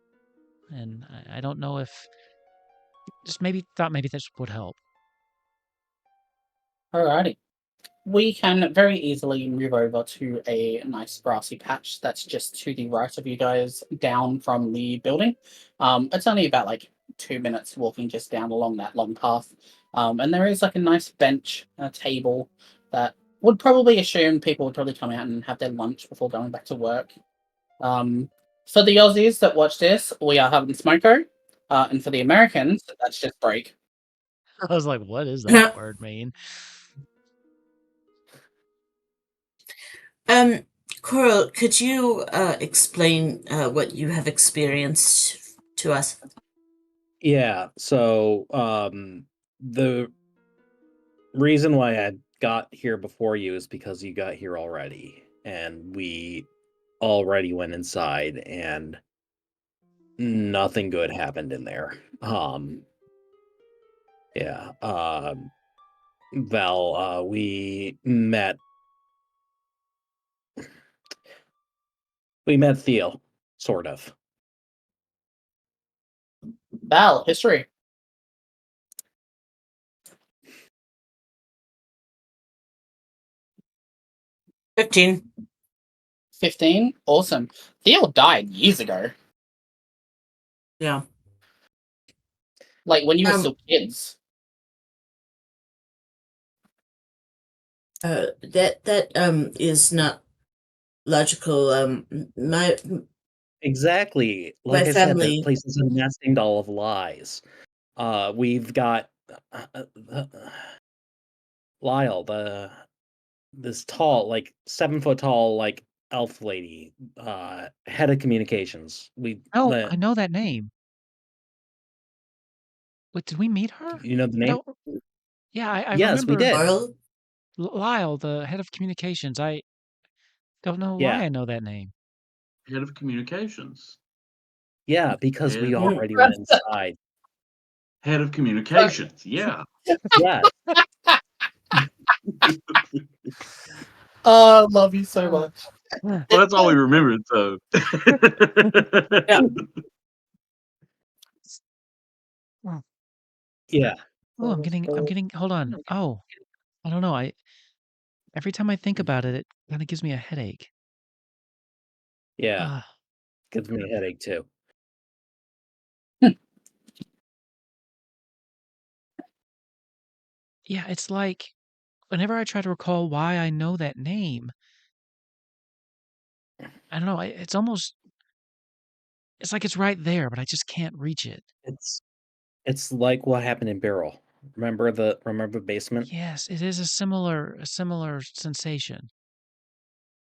and I don't know if just maybe this would help. Alrighty. We can very easily move over to a nice grassy patch that's just to the right of you guys, down from the building. It's only about like 2 minutes walking just down along that long path. And there is like a nice bench, a table that would probably assume people would probably come out and have their lunch before going back to work. For the Aussies that watch this, we are having smoko. And for the Americans, that's just break. I was like, what does that word mean? Um, Coral, could you explain what you have experienced to us? Yeah. So the reason why I got here before you is because you got here already, and we already went inside, and nothing good happened in there. Yeah. Val, we met Theo, sort of. Val, history. 15. 15? Awesome. Theo died years ago. Yeah. Like when you were Um, still kids. that is not logical. Exactly. My Like I said, that family. place is a nesting doll of lies. We've got Lyle, this tall, like 7 foot tall, like elf lady, head of communications. Oh, I know that name. Wait, did we meet her? You know the I name? don't. Yeah, I Yes, we remember did. Coral? Lyle, the head of communications. I don't know why Yeah, I know that name. Head of communications. yeah, because we Head, already went inside. head of communications. Yeah. Yes. Oh, love you so much. Well, that's all we remembered. So. Yeah. Oh, Yeah. I'm getting. Hold on. Oh, I don't know. Every time I think about it, it kind of gives me a headache. Yeah. Uh, Gives me a headache too. yeah, it's like whenever I try to recall why I know that name, I don't know. It's like it's right there, but I just can't reach it. It's like what happened in Barrel. Remember the basement? Yes, it is a similar sensation.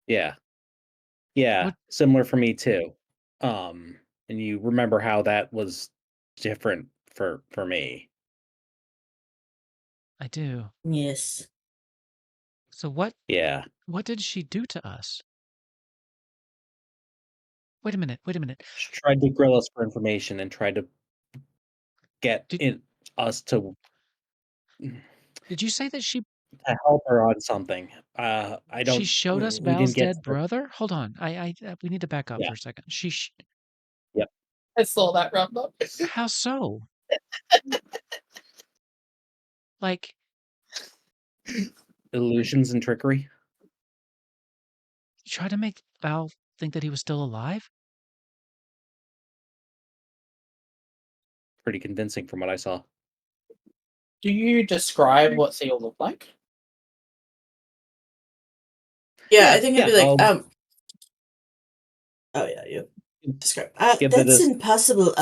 Yeah. Yeah. What Similar for me too. And you remember how that was different for me. I do. Yes. So Yeah. what did she do to us? Wait a minute. Wait a minute. She tried to grill us for information and tried to get Did us to did you say that help her on something. I she don't. showed us We Val's didn't get to dead brother? Hold on. We need to back up Yeah. for a second. Yep. I saw that wrapped up. How so? Like, Illusions and trickery. you tried to make Val think that he was still alive? Pretty convincing from what I saw. Do you describe what Seal looked like? Yeah, I think I'd be like, I'll oh yeah, you describe. give That's this. impossible.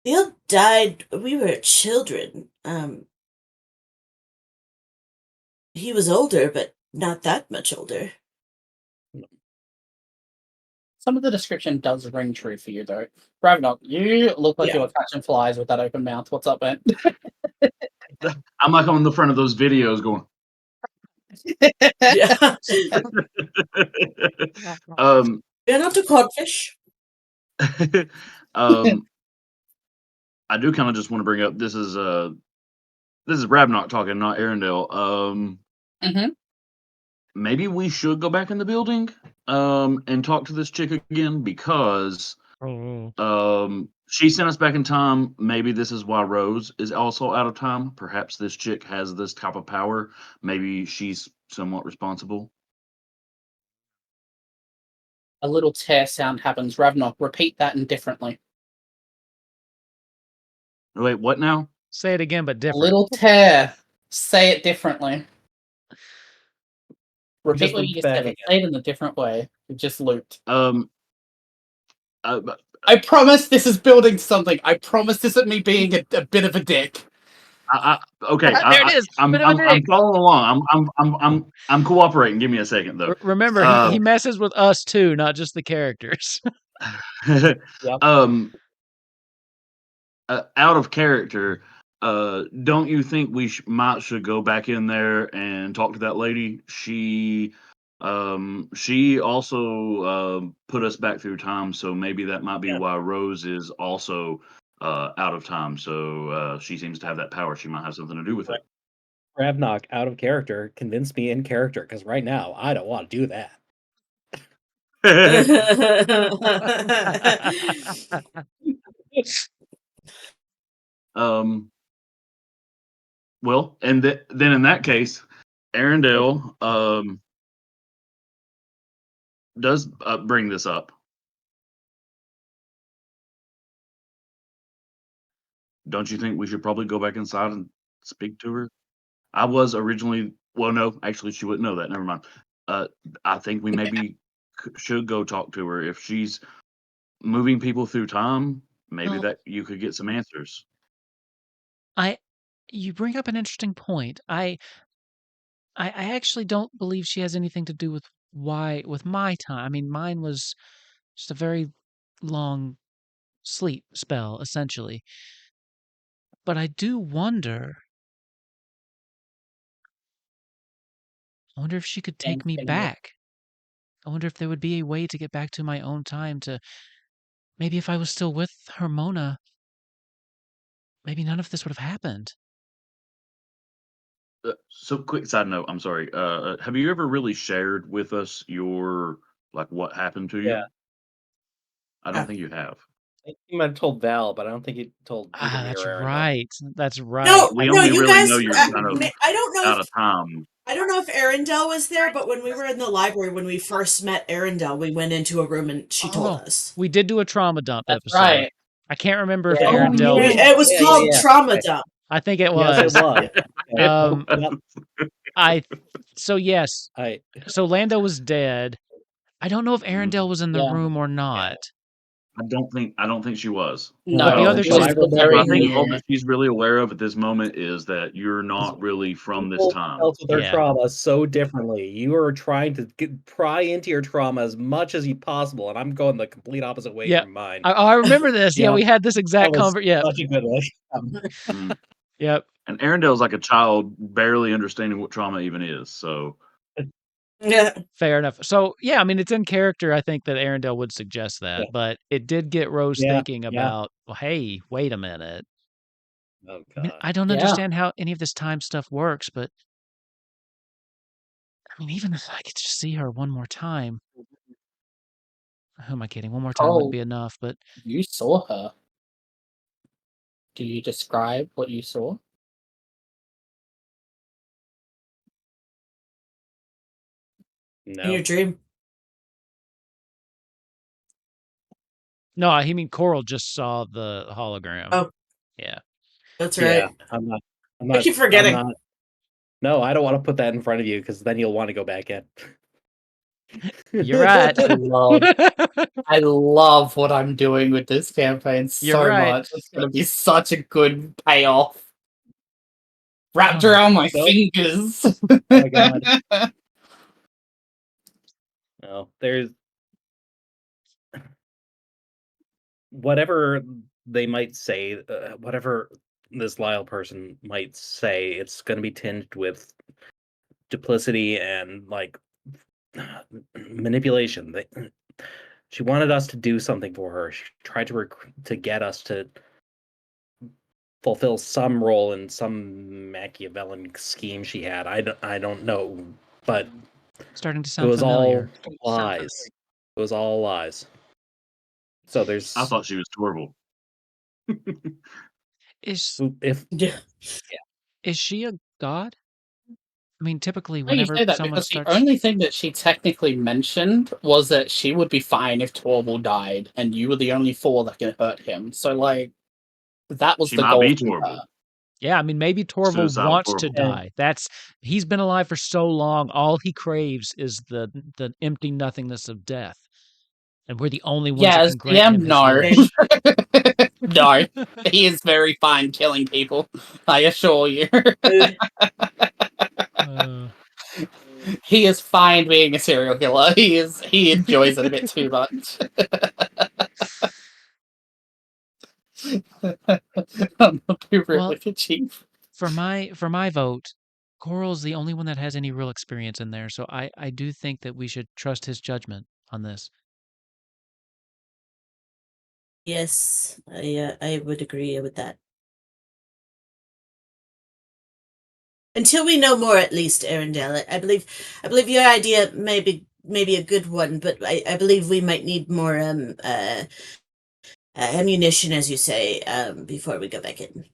Neil died. We were children. He was older, but not that much older. Some of the description does ring true for you, though. Ravnock, you look like Yeah. you were catching flies with that open mouth. What's up, man? I'm like on the front of those videos going. Yeah. Yeah. We're not a codfish. I do kind of just want to bring up this is Ravnock talking, not Arendelle. Mhm. Maybe we should go back in the building and talk to this chick again because Oh. she sent us back in time. Maybe this is why Rose is also out of time. Perhaps this chick has this type of power. Maybe she's somewhat responsible. A little tear sound happens. Ravnock, repeat that indifferently. Wait, what now? Say it again, but A different. little tear. Say it differently. Repeat Just what looped you just back said, but again. say it in a different way. It just looped. Uh, I promise this is building something. I promise this isn't me being a bit of a dick. Okay. There it is. I'm Bit of a I'm dick. following along. I'm cooperating. Give me a second though. Remember, he messes with us too, not just the characters. Yep. Out of character. Don't you think we should go back in there and talk to that lady? She also put us back through time, so maybe that might be why Rose is also out of time. So she seems to have that power. She might have something to do with it. Ravnock out of character. Convince me in character, because right now I don't want to do that. Well, and then in that case, Arendelle does bring this up. Don't you think we should probably go back inside and speak to her? I was originally, well, no, actually, she wouldn't know that. Never mind. I think we maybe should go talk to her. If she's moving people through time, maybe Well, that you could get some answers. you bring up an interesting point. I actually don't believe she has anything to do with my time. I mean, mine was just a very long sleep spell, essentially. But I do wonder. I wonder if she could take me back. I wonder if there would be a way to get back to my own time to maybe if I was still with Hermona, maybe none of this would have happened. So, quick side note. I'm sorry. Have you ever really shared with us your what happened to you? Yeah. I don't think you have. You might have told Val, but I don't think you told either me That's or Aaron. right. That's right. No, We no, only you really guys. know you're kind of I don't know. out of time. I don't know if Arendelle was there, but when we were in the library, when we first met Arendelle, we went into a room and she told us. We did do a trauma dump That's episode. right. I can't remember if Yeah. Arendelle was. It was called Trauma Dump. I think it Yes, was. it was. Yes. So Lando was dead. I don't know if Arendelle was in the room or not. I don't think she was. No, the other she was chick- still I very think all new. that she's really aware of at this moment is that you're not really from this People time. dealt with their Yeah. trauma so differently. You are trying to pry into your trauma as much as you possible, and I'm going the complete opposite way Yeah. from mine. I remember this. Yeah, we had this exact That was conversation. Yeah. such a good way. Yep. And Arendelle's like a child, barely understanding what trauma even is. So Yeah. Fair enough. So yeah, I mean, it's in character. I think that Arendelle would suggest that, but it did get Rose thinking about. Well, hey, wait a minute. Oh I mean, god. I don't understand how any of this time stuff works, but I mean, even if I could just see her one more time. Who am I kidding? One more time wouldn't be enough, but You saw her. Do you describe what you saw? In your No. dream. No, I mean Coral just saw the hologram. Oh, Yeah. that's Yeah, right. I'm not. I'm I not. keep I'm forgetting. not. No, I don't want to put that in front of you because then you'll want to go back in. You're right. I love what I'm doing with this campaign You're so right. much. It's gonna be such a good payoff. Wrapped Oh, around my Nope. fingers. Oh my god. No, there's whatever they might say, whatever this Lyle person might say, it's going to be tinged with duplicity and like manipulation. She wanted us to do something for her. She tried to get us to fulfill some role in some Machiavellian scheme she had. I don't know, but starting to it sound was familiar. all lies. It was all lies. So there's I thought she was Torval. Is if Yeah. is she a god? I mean, typically, Well, you whenever say that someone because the starts, only thing that she technically mentioned was that she would be fine if Torval died, and you were the only four that can hurt him. So, like, that was She the might goal be from Torval. her. yeah, I mean, maybe Torval Suicidal wants to Torval. Yeah. die. He's been alive for so long. All he craves is the empty nothingness of death, and we're the only ones Yeah, that as can grant DM, him his no. wish. No. He is very fine killing people, I assure you. Mood. Uh, He is fine being a serial killer. He enjoys it a bit too much. I'm not too well, with you, Chief. for my vote, Coral's the only one that has any real experience in there, so I do think that we should trust his judgment on this. Yes, I would agree with that. Until we know more, at least, Arendelle. I believe your idea may be a good one, but I believe we might need more ammunition, as you say, before we go back in.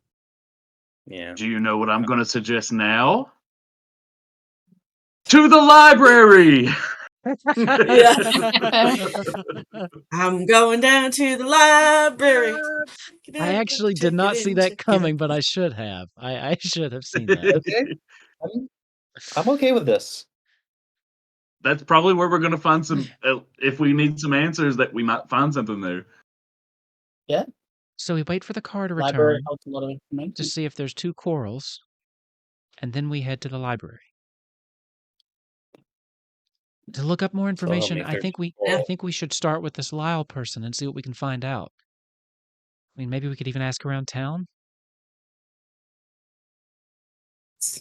yeah. Do you know what I'm going to suggest now? To the library! Yeah. I'm going down to the library. I actually did not see that coming, but I should have. I should have seen that. Okay. I'm okay with this. That's probably where we're going to find some. If we need some answers, that we might find something there. Yeah, So we wait for the car to library return holds a lot of to information. see if there's 2 corals, and then we head to the library. To look up more So help information, me if I there's think we should start with this Lyle person and see what we can find out. I mean, maybe we could even ask around town. So,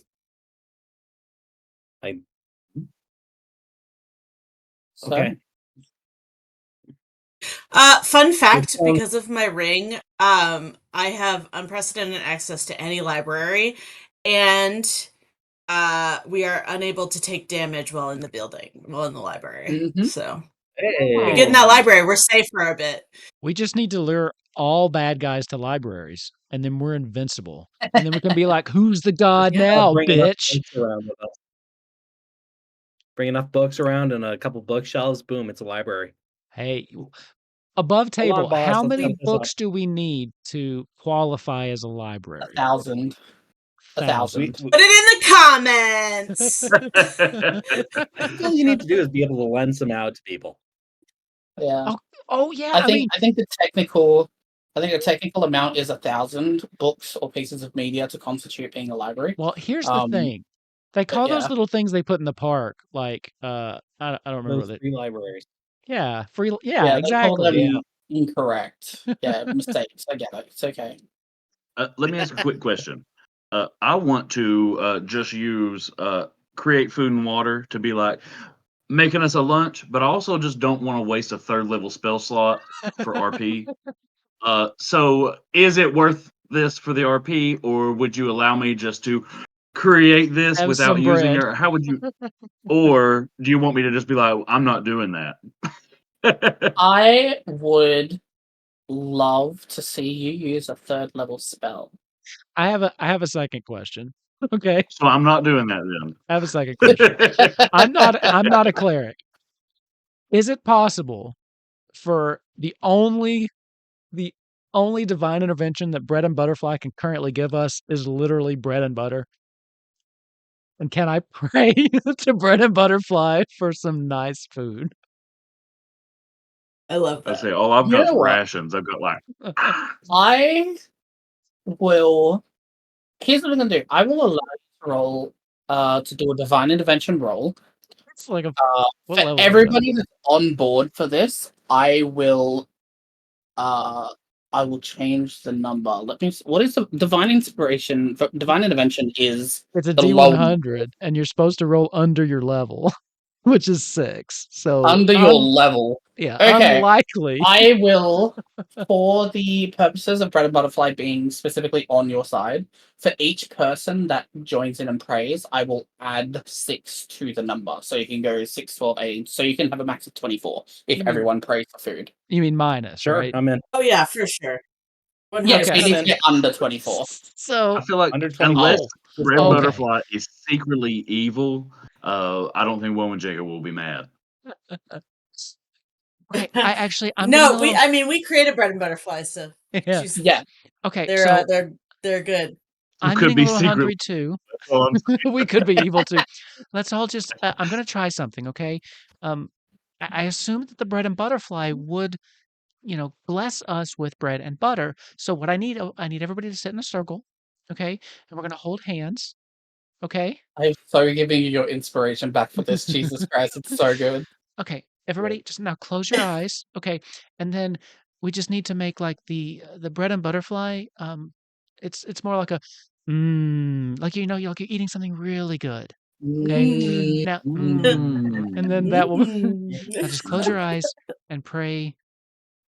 okay. Fun fact, Um, because of my ring, I have unprecedented access to any library, and we are unable to take damage while in the library. mhm. So Hey. we get in that library, we're safe for a bit. We just need to lure all bad guys to libraries, and then we're invincible. And then we can be like, "Who's the god Yeah. now, Bring enough bitch?" books around with us. Bring enough books around and a couple bookshelves. Boom! It's a library. Hey, above Hold on, table, boss. how Let's many set this up. books do we need to qualify as a library? 1,000. 1,000. Put it in the comments. All you need to do is be able to lend some out to people. Yeah. Yeah, I I mean, think the technical amount is 1,000 books or pieces of media to constitute being a library. well, here's the thing. They but call those yeah. little things they put in the park, like, I don't remember what Those they free libraries. Yeah, yeah, Yeah, they call them exactly. incorrect. Yeah, mistakes. I get it. It's okay. Let me ask a quick question. I want to just use create food and water to be like making us a lunch, but I also just don't want to waste a 3rd level spell slot for RP. So is it worth this for the RP, or would you allow me just to create this Have without some using bread. your? How would you? Or do you want me to just be like, I'm not doing that? I would love to see you use a 3rd level spell. I have a second question. Okay, So I'm not doing that I have a second question. then. I'm not a cleric. Is it possible for the only divine intervention that Bread and Butterfly can currently give us is literally bread and butter? And can I pray to Bread and Butterfly for some nice food? I love I that. say, all I've You got is know what? rations. I've got like, I will. Here's what I'm gonna do. I will allow you to roll to do a divine intervention roll. It's like a what For level is that? everybody that's on board for this, I will change the number. Let me what is the divine inspiration divine intervention is It's a the low D100, and you're supposed to roll under your level, which is 6. So under your level. yeah, Okay. unlikely. I will, for the purposes of Bread and Butterfly being specifically on your side, for each person that joins in and prays, I will add 6 to the number. So you can go 6, 12, 8. So you can have a max of 24 if You mean- everyone prays for food. You mean minus, Sure, right? I'm in. Oh yeah, for sure. Yes, Okay. it needs to get under 24. So I feel like Under 24. unless Red Okay. Butterfly is secretly evil, I don't think Woman Jacob will be mad. okay, I'm no, getting a little, I mean we created Bread and Butterfly, so yeah. she's Yeah. Okay, they're so they're good. I'm could getting be a little hungry secretly. too. That's all I'm saying. We could be evil too. Let's all just. I'm gonna try something, okay? I assume that the Bread and Butterfly would, bless us with bread and butter. So what I need everybody to sit in a circle, okay? And we're gonna hold hands, okay? I'm so giving you your inspiration back for this. Jesus Christ, it's so good. Okay, everybody, just now close your eyes, okay? And then we just need to make like the bread and butterfly. It's more like a like you're like you're eating something really good. Okay, Mm. now and then that will now just close your eyes and pray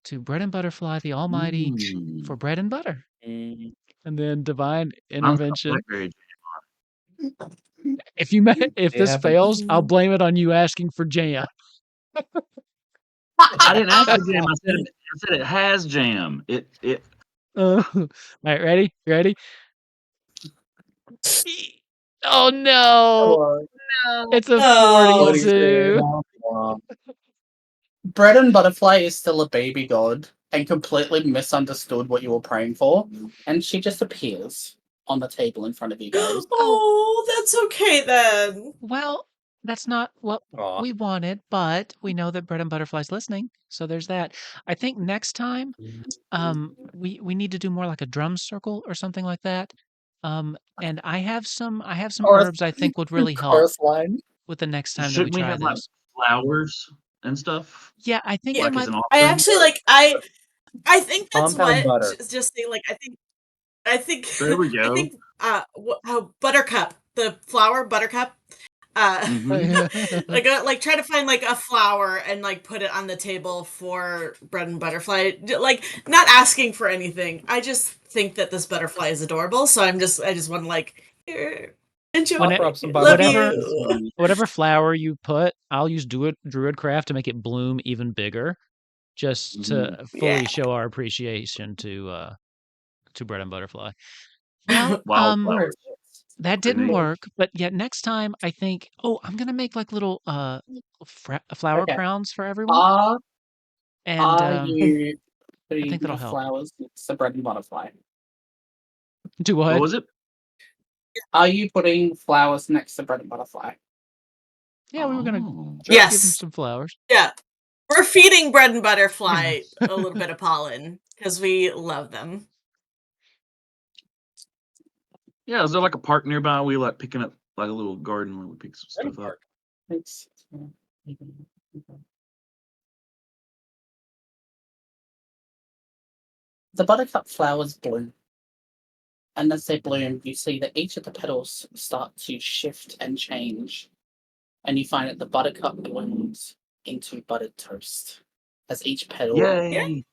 to bread and butterfly, the Almighty, for bread and butter, Mm. and then divine I'm so intervention. blackberry. If Do you this have fails, I'll blame it on you asking for jam. I didn't ask for jam. I said it has jam. All right, ready? Ready? Oh no! It's a Oh, 42. Bread and Butterfly is still a baby god and completely misunderstood what you were praying for, and she just appears on the table in front of you guys. Oh, that's okay then. Well, that's not what Aw. we wanted, but we know that Bread and Butterfly's listening, so there's that. I think next time, we need to do more like a drum circle or something like that. And I have some Chorus- herbs I think would really help Chorus line. with the next time that we Shouldn't we try have like this. flowers and stuff? Yeah, I think Yeah, there Like as might. an I offering? actually I think that's Compound what butter. just saying like I think There we I go. think how Buttercup, the flower Buttercup, Mhm. like try to find like a flower and like put it on the table for Bread and Butterfly, like not asking for anything. I just think that this butterfly is adorable, so I just want to like here, enjoy. When Offer up some Love whatever you. whatever flower you put, I'll use Druidcraft to make it bloom even bigger, just to fully Yeah. show our appreciation to Bread and Butterfly. Well, Wildflowers. that Pretty didn't neat. work, but yet next time I think, I'm gonna make like little flower Okay. crowns for everyone, Are and you I putting think that'll the help. flowers next to Bread and Butterfly? Do What what? was it? Are you putting flowers next to Bread and Butterfly? Yeah, we were gonna Oh. give him Yes. some flowers. Yeah. We're feeding Bread and Butterfly a little bit of pollen because we love them. Yeah, is there like a park nearby? We like picking up like a little garden where we pick some stuff up. Thanks. The buttercup flowers bloom, and as they bloom, you see that each of the petals start to shift and change, and you find that the buttercup blooms into buttered toast as each petal Yay!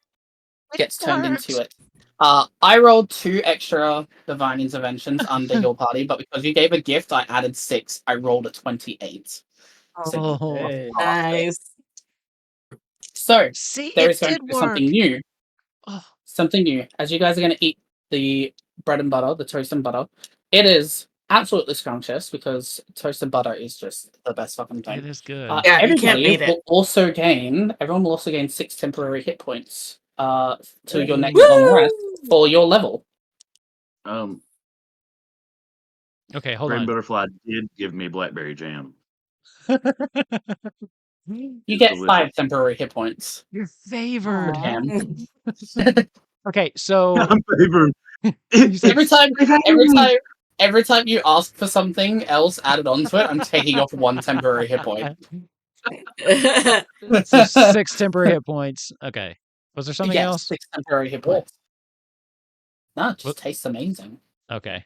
gets turned into it. I rolled 2 extra divine interventions under your party, but because you gave a gift, I added 6. I rolled a 28. Oh, Hey. Nice. So see, there it is going to did be work. something new. Oh, Something new. As you guys are going to eat the bread and butter, the toast and butter, it is absolutely scrumptious because toasted butter is just the best fucking thing. It is good. Yeah, you can't beat it. Everyone will also gain 6 temporary hit points to your next Woo! long rest for your level. Okay, hold Bread and on. Butterfly did give me blackberry jam. You It's get delicious. 5 temporary hit points. You're favored. Damn. Okay, so I'm favored. you said Every time you ask for something else added onto it, I'm taking off 1 temporary hit point. so 6 temporary hit points. Okay. Was there something Yes, else? 6 temporary hit points. No, it just tastes amazing. Okay.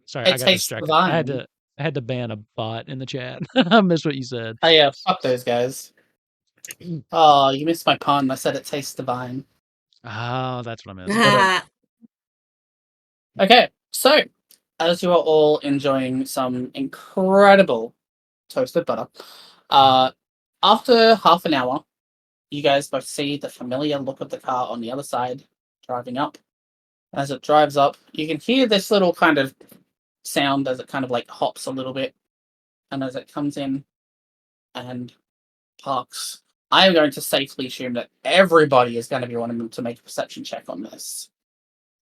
Sorry, It I got tastes distracted. divine. I had to ban a bot in the chat. I missed what you said. Oh yeah, fuck those guys. Oh, you missed my pun. I said it tastes divine. Oh, that's what I missed. Okay, so as you are all enjoying some incredible toasted butter, after half an hour, you guys both see the familiar look of the car on the other side driving up. As it drives up, you can hear this little kind of sound as it kind of like hops a little bit, and as it comes in and parks, I am going to safely assume that everybody is going to be wanting to make a perception check on this.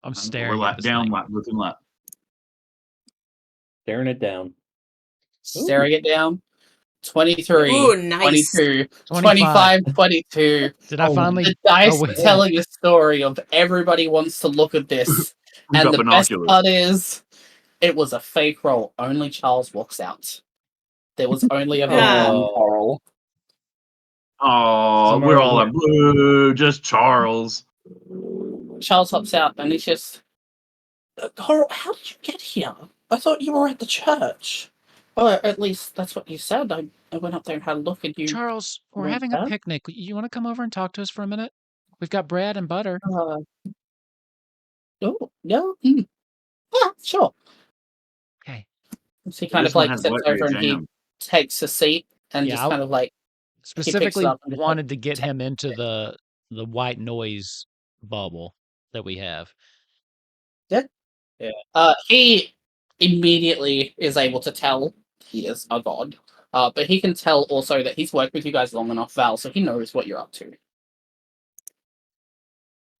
I'm We're staring at like this down, thing. like looking like. Staring it down. Staring it down. 23, Ooh, nice. 22, 25. 25, 22. Did I finally? The dice Oh, are wait. telling a story of everybody wants to look at this. We And got the best binoculars. part is, it was a fake roll. Only Charles walks out. There was only ever Ah. one Coral. Oh, Somewhere we're all over like blue, just Charles. Charles hops out and he's just, Coral, how did you get here? I thought you were at the church. Or at least that's what you said. I went up there and had a look at you. Charles, we're weren't having a there? picnic. You want to come over and talk to us for a minute? We've got bread and butter. Oh, no? Yeah, sure. Okay. So he kind This of one like has sits blackberry over and he jam. takes a seat and Yeah, just kind of like specifically up and just, like, wanted to get takes him into the white noise bubble that we have. he immediately is able to tell he is a god. But he can tell also that he's worked with you guys long enough, Val, so he knows what you're up to.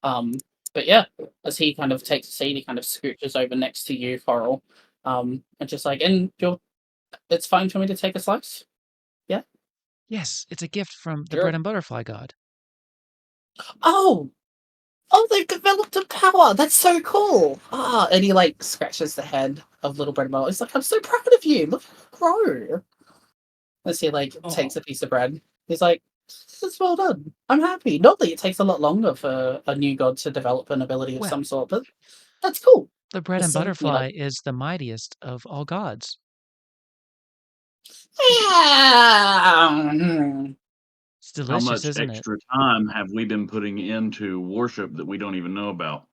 But yeah, as he kind of takes a seat, he kind of scooches over next to you, Coral. And just like, and it's fine for me to take a slice? Yes, it's a gift from the Sure. bread and butterfly god. Oh, they've developed a power. That's so cool. And he like scratches the head of little bread and butter. He's like, I'm so proud of you. Look how grow. As he like takes a piece of bread. He's like, that's well done. I'm happy. Not that it takes a lot longer for a new god to develop an ability of Well, some sort, but that's cool. The bread and Listen, he, butterfly like, is the mightiest of all gods. It's How delicious, much isn't it? extra time have we been putting into worship that we don't even know about?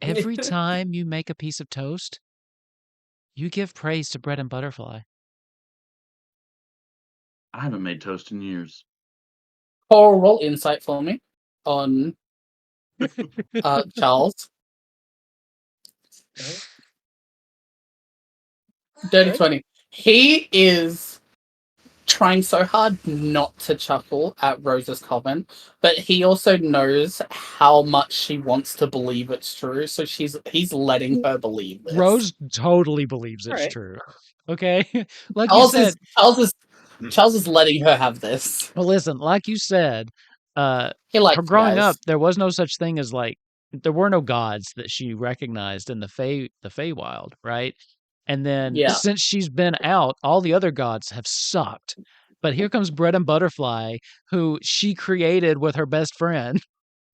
Every time you make a piece of toast, you give praise to bread and butterfly. I haven't made toast in years. Coral, roll insight for me on Charles. Dirty 20. He is trying so hard not to chuckle at Rose's comment, but he also knows how much she wants to believe it's true, so he's letting her believe this. Rose totally believes it's Alright. true. Okay? Like you said. Charles is letting her have this. Well, listen, like you said, He likes for you growing guys. up, there was no such thing as there were no gods that she recognized in the Feywild, right? And then Yeah. since she's been out, all the other gods have sucked. But here comes Bread and Butterfly, who she created with her best friend,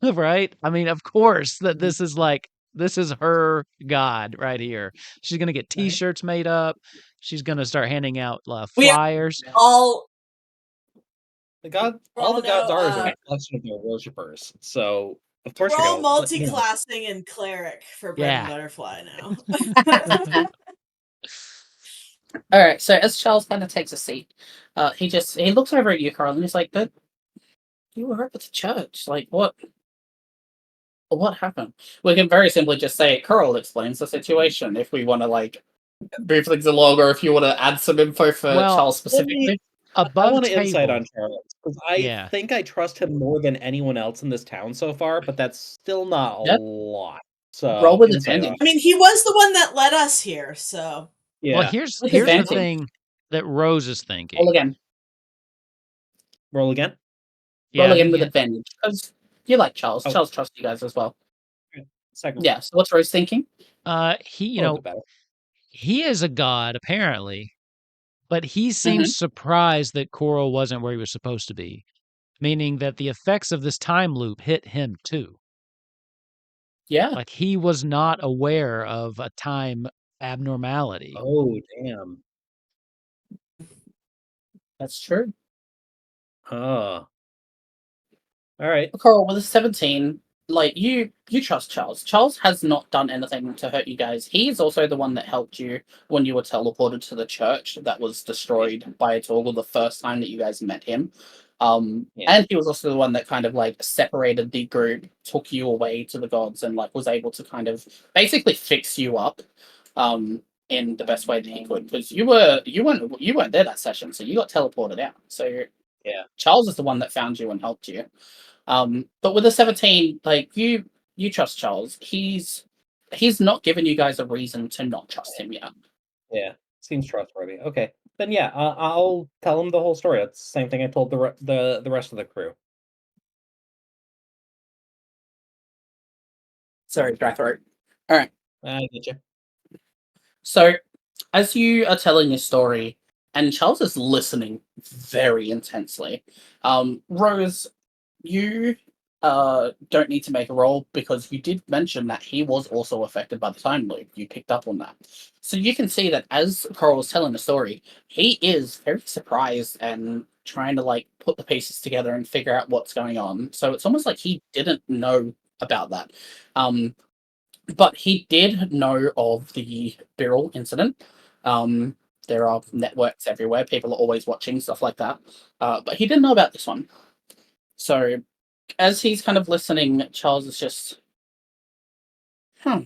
right? I mean, of course that this is her god right here. She's gonna get T-shirts made up. She's gonna start handing out flyers. All The god, Well, all the gods no, are is a reflection of their worshippers. So of course we're you're all gonna multi-classing in cleric for bread and Yeah. butterfly now. All right. So as Charles kind of takes a seat, he looks over at you, Carl, and he's like, "But you were up at the church. Like, what? What happened? We can very simply just say Corol explains the situation if we want to like move things along, or if you want to add some info for Well, Charles specifically. I above want to insight table. on Charles because I Yeah. think I trust him more than anyone else in this town so far, but that's still not a Yep. lot. Roll So with insight on advantage. I mean, he was the one that led us here, so. Well, yeah. here's With the advantage. thing that Rose is Roll thinking. again. Roll again. Roll again you with get advantage because you like Charles. Oh. Charles trusts you guys as well. Second. Yeah. So what's Rose thinking? he A little bit better. he is a god apparently, but he seems surprised that Corol wasn't where he was supposed to be, meaning that the effects of this time loop hit him too. Yeah. Like he was not aware of a time abnormality. Oh damn. That's true. Oh. All right. Corol, with a 17, like you trust Charles. Charles has not done anything to hurt you guys. He's also the one that helped you when you were teleported to the church that was destroyed by a Torgal the first time that you guys met him. And he was also the one that kind of like separated the group, took you away to the gods, and like was able to kind of basically fix you up in the best way that he could. Because you weren't there that session, so you got teleported out. So yeah, Charles is the one that found you and helped you. But with a 17, like you trust Charles. He's not given you guys a reason to not trust him yet. Yeah. Seems trustworthy. Okay. Then yeah, I'll tell him the whole story. That's the same thing I told the rest of the crew. Sorry, dry throat. All right. I get you. So, as you are telling your story, and Charles is listening very intensely, Rose, you don't need to make a roll because you did mention that he was also affected by the time loop. You picked up on that. So you can see that as Corol was telling the story, he is very surprised and trying to like put the pieces together and figure out what's going on. So it's almost like he didn't know about that. But he did know of the Birrell incident. There are networks everywhere. People are always watching, stuff like that. But he didn't know about this one. So as he's kind of listening, Charles is just, oh,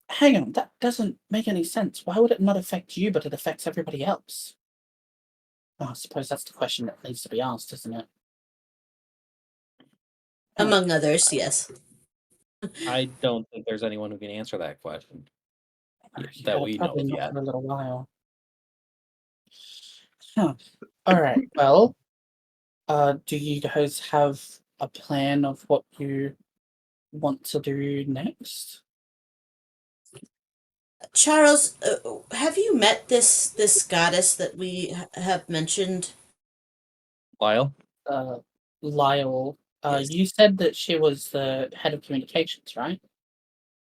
hang on, that doesn't make any sense. Why would it not affect you, but it affects everybody else? Oh, I suppose that's the question that needs to be asked, isn't it? Among others, yes. I don't think there's anyone who can answer that question Yeah, that we know probably of not yet. for a little while. Huh. All right. Well, do you guys have a plan of what you want to do next? Charles, have you met this goddess that we have mentioned? Lyle? Lyle, Yes. you said that she was the head of communications, right?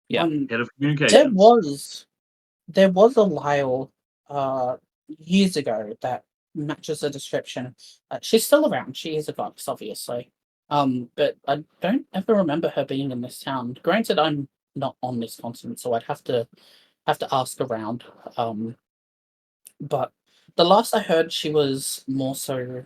Yeah. Head of There communications. was a Lyle years ago that matches the description. She's still around. She is a goddess, obviously. But I don't ever remember her being in this town. Granted, I'm not on this continent, so I'd have to ask around. But the last I heard, she was more so.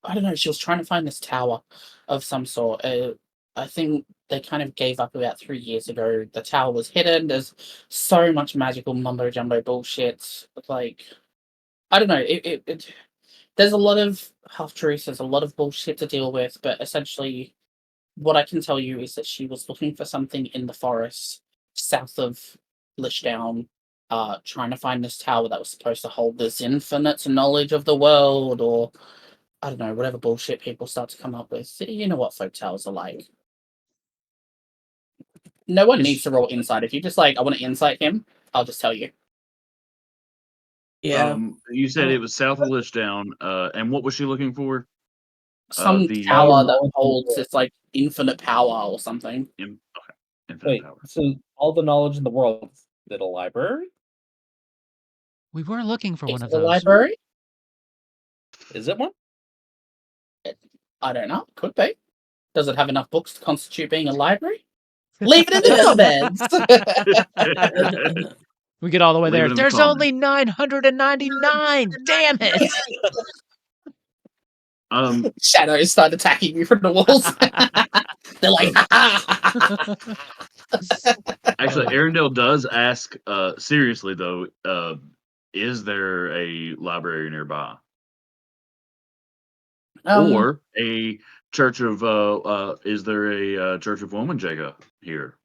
I don't know. She was trying to find this tower of some sort. I think they kind of gave up about 3 years ago. The tower was hidden. There's so much magical mumbo jumbo bullshit. Like, I don't know. There's a lot of half truths. There's a lot of bullshit to deal with. But essentially, what I can tell you is that she was looking for something in the forest south of Lishdown, trying to find this tower that was supposed to hold this infinite knowledge of the world, or I don't know, whatever bullshit people start to come up with. You know what folk tales are like. No one needs to roll insight. If you just like, I want to insight him, I'll just tell you. Yeah. You said it was south of Lishdown, and what was she looking for? Some The tower that knowledge holds this like infinite power or something. okay, infinite Wait, power. so all the knowledge in the world is at a library? We were looking for Is one of it a those. library? Is it one? I don't know. Could be. Does it have enough books to constitute being a library? Leave it in the comments. We get all the way Leave there. it in the There's comments. only 999. Damn it. Shadows start attacking you from the walls. They're like, Actually, Arendelle does ask, seriously though, is there a library nearby or a church of? Is there a church of Womanjaga here?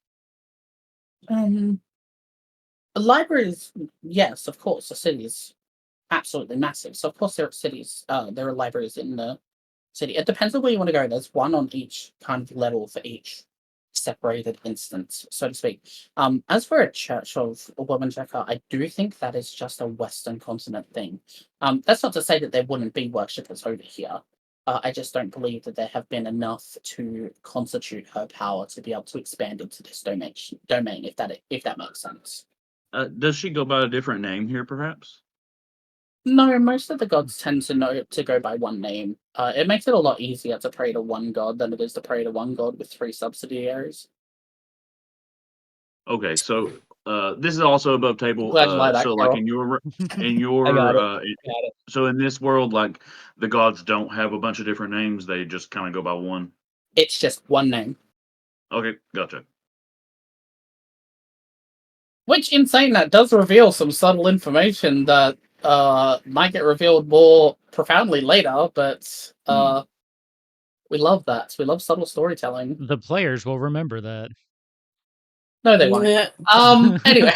libraries, yes, of course. The city is absolutely massive, so of course there are cities. There are libraries in the city. It depends on where you want to go. There's one on each kind of level for each separated instance, so to speak. As for a Church of Womanjaga, I do think that is just a Western continent thing. That's not to say that there wouldn't be worshippers over here. I just don't believe that there have been enough to constitute her power to be able to expand into this domain, if that makes sense. Does she go by a different name here, perhaps? No, most of the gods tend to go by one name. It makes it a lot easier to pray to one god than it is to pray to one god with 3 subsidiaries. Okay, so this is also above table. Glad you like that, So, like Carol. in your I got it. so in this world, like the gods don't have a bunch of different names; they just kind of go by one. It's just one name. Okay, gotcha. Which, in saying that, does reveal some subtle information that might get revealed more profoundly later, but we love that. We love subtle storytelling. The players will remember that. No, they won't. Anyway.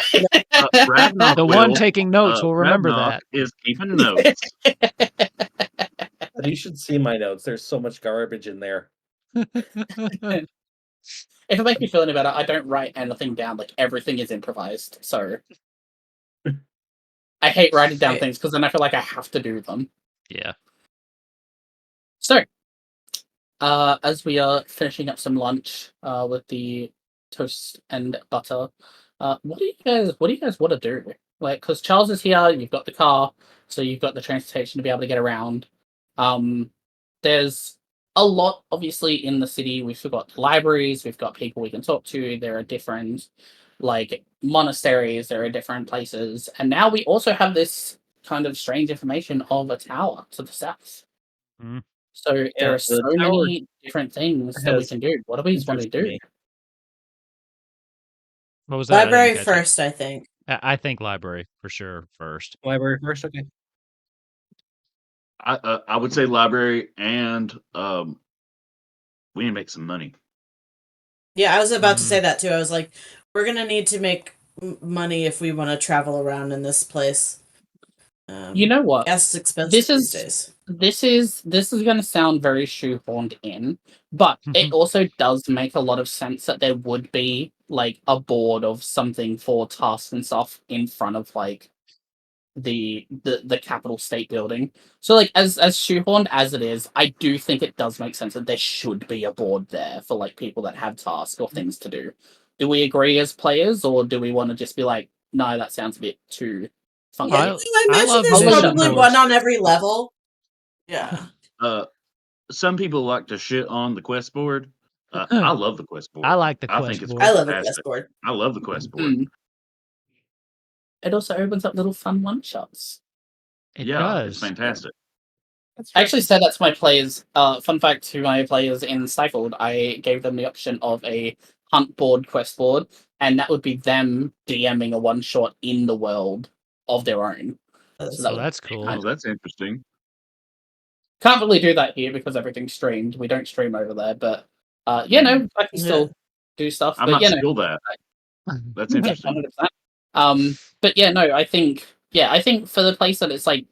Ravnock The one taking notes will remember Ravnock that. is keeping notes. But you should see my notes. There's so much garbage in there. If it makes me feel any better, I don't write anything down. Like, everything is improvised. So I hate writing down things because then I feel like I have to do them. Yeah. So, as we are finishing up some lunch with the toast and butter, what do you guys want to do? Like, because Charles is here, you've got the car, so you've got the transportation to be able to get around. There's a lot, obviously, in the city. We've got libraries, we've got people we can talk to. There are different, like, monasteries. There are different places, and now we also have this kind of strange information of a tower to the south. Mm. So there are so the tower many different things that we has can do. What do we want to interested do? me. What was that? I didn't Library catch it. first, I think. I think library for sure first. Library first, okay. I would say library, and we need to make some money. Yeah, I was about to say that too. I was like, we're gonna need to make money if we want to travel around in this place. You know what? Gas is expensive This these is days. this is going to sound very shoehorned in, but it also does make a lot of sense that there would be like a board of something for tasks and stuff in front of like the capital state building. So like as shoehorned as it is, I do think it does make sense that there should be a board there for like people that have tasks or things to do. Do we agree as players, or do we want to just be like, no, that sounds a bit too funky? Yeah, I imagine love there's mission probably boards. one on every level. Yeah. Some people like to shit on the quest board. I love the quest board. I like the I quest think it's board. I love a fantastic. quest board. I love the quest board. It also opens up little fun one shots. It Yeah, does. it's fantastic. I actually said that to my players. Fun fact to my players in Stifled, I gave them the option of a hunt board, quest board, and that would be them DMing a one shot in the world of their own. So that's cool. Oh, that's interesting. Can't really do that here because everything's streamed. We don't stream over there, but I can still do stuff. I But might steal that. That's interesting. 100%. But I think for the place that it's like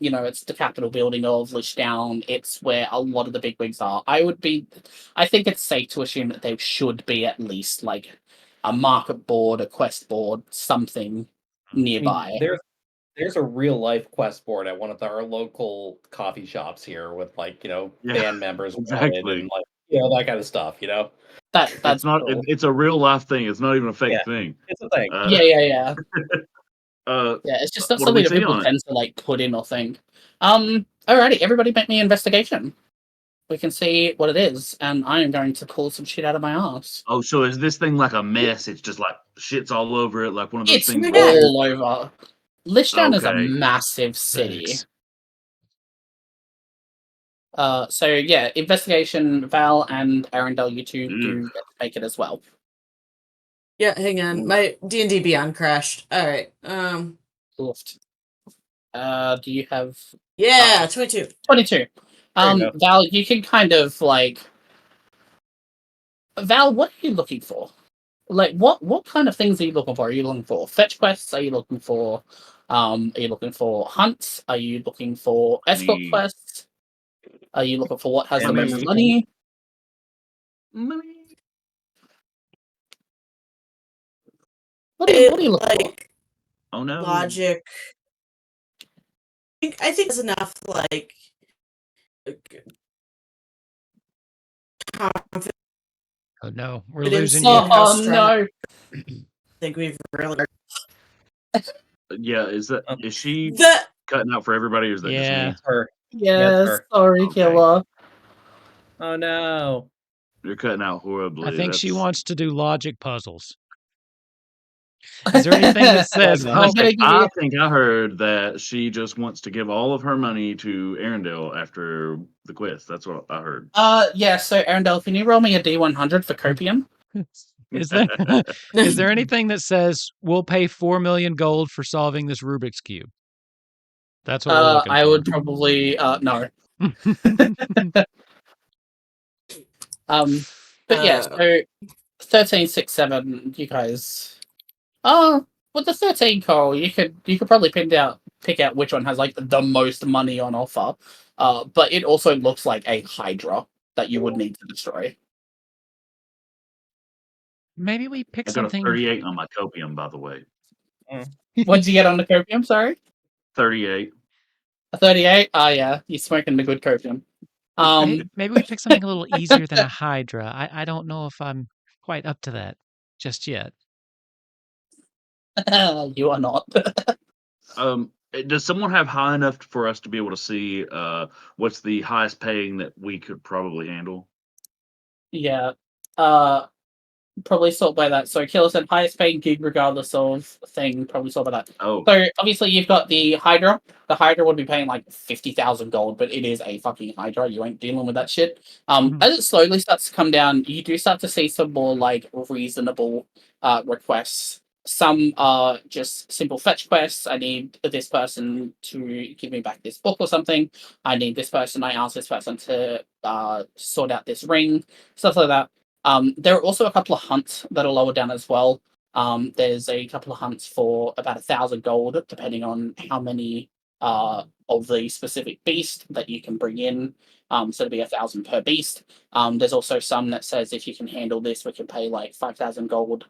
it's the capital building of Lishdown. It's where a lot of the big wigs are. I think it's safe to assume that there should be at least like a market board, a quest board, something nearby. There's a real life quest board at one of our local coffee shops here with band members exactly. and that kind of stuff. That's it's not. cool. It's a real life thing. It's not even a fake thing. It's a thing. Yeah. It's just not something that people tend to like put in or think. Alrighty, everybody make me investigation. We can see what it is, and I am going to pull some shit out of my ass. Oh, so is this thing like a mess? It's just like shit's all over it, like one of those things. It's all over. Lishdown is a massive city. Thanks. So yeah, investigation. Val and Arundel, you two do Ugh. get to make it as well. Yeah, hang on. My D&D Beyond crashed. All right. Oofed. Do you have Yeah, 22. 22? There you go. Val, you can kind of like. Val, what are you looking for? Like, what kind of things are you looking for? Are you looking for fetch quests? Are you looking for hunts? Are you looking for escort Money. quests? Are you looking for what has the most Money. money? Money. What are you looking for? Like Oh no. logic. I think it's enough. Like confidence Oh no, we're losing in you. how Oh strong. I no! think we've really. Yeah, is she The cutting out for everybody, or is that just Yeah. me? It's her. Yes, her. sorry, Okay. killer. Oh no. You're cutting out horribly. I think she That's- wants to do logic puzzles. Is there anything that says no. I'm help? gonna give I you. think I heard that she just wants to give all of her money to Arundel after the quest. That's what I heard. Yeah. So Arundel, can you roll me a D100 for copium? Is there is there anything that says we'll pay 4 million gold for solving this Rubik's cube? That's what we're looking I for. would probably no. But yeah. So 13, 6, 7. You guys. With the 13 Coral, you could probably pick out which one has like the most money on offer. But it also looks like a Hydra that you would need to destroy. Maybe we pick I got a something. 38 on my copium, by the way. What'd you get on the copium? Sorry, 38. a 38. Ah, yeah, you're smoking the good copium. Maybe we pick something a little easier than a Hydra. I don't know if I'm quite up to that just yet. You are not. Does someone have high enough for us to be able to see what's the highest paying that we could probably handle? Yeah. Probably sort by that. So Killer said highest paying gig regardless of thing, probably sort by that. Oh, So obviously you've got the Hydra. The Hydra would be paying like 50,000 gold, but it is a fucking Hydra. You ain't dealing with that shit. As it slowly starts to come down, you do start to see some more like reasonable requests. Some are just simple fetch quests. I need this person to give me back this book or something. I need this person. I ask this person to sort out this ring, stuff like that. There are also a couple of hunts that are lower down as well. There's a couple of hunts for about 1,000 gold, depending on how many of the specific beast that you can bring in. So it'll be 1,000 per beast. There's also some that says if you can handle this, we can pay like 5,000 gold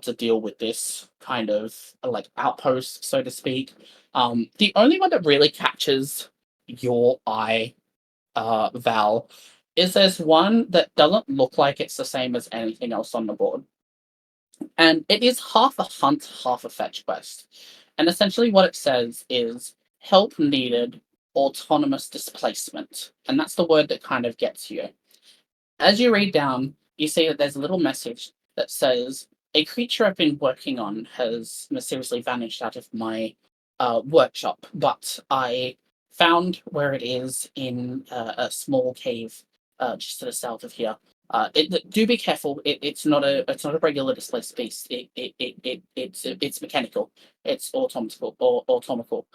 to deal with this kind of like outpost, so to speak. The only one that really catches your eye, Val, is there's one that doesn't look like it's the same as anything else on the board. And it is half a hunt, half a fetch quest. And essentially what it says is help needed, autonomous displacement. And that's the word that kind of gets you. As you read down, you see that there's a little message that says, a creature I've been working on has mysteriously vanished out of my workshop, but I found where it is in a small cave just to the south of here. Do be careful. It's not a regular displaced beast. It's mechanical. It's automatical or automical.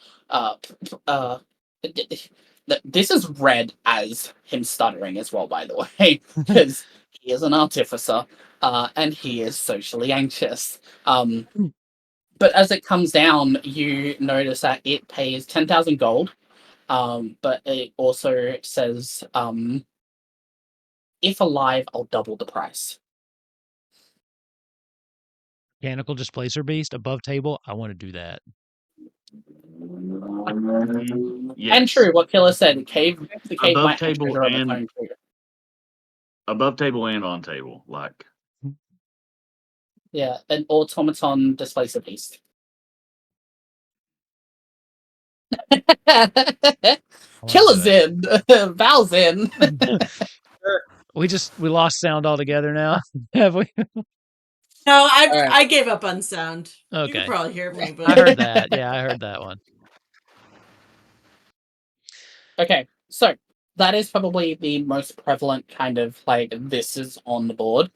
This is read as him stuttering as well, by the way, because he is an artificer and he is socially anxious. But as it comes down, you notice that it pays 10,000 gold, but it also says, if alive, I'll double the price. Mechanical displacer beast above table. I want to do that. yes. And true, what Killer said, the cave Above might table trigger on its and own too. above table and on table, like. Yeah, an automaton displacer beast. Killer's in. Val's in. We lost sound altogether now. Have we? No, right. I gave up on sound. You Okay. can probably hear me, but I heard that. Yeah, I heard that one. Okay, so that is probably the most prevalent kind of like this is on the board.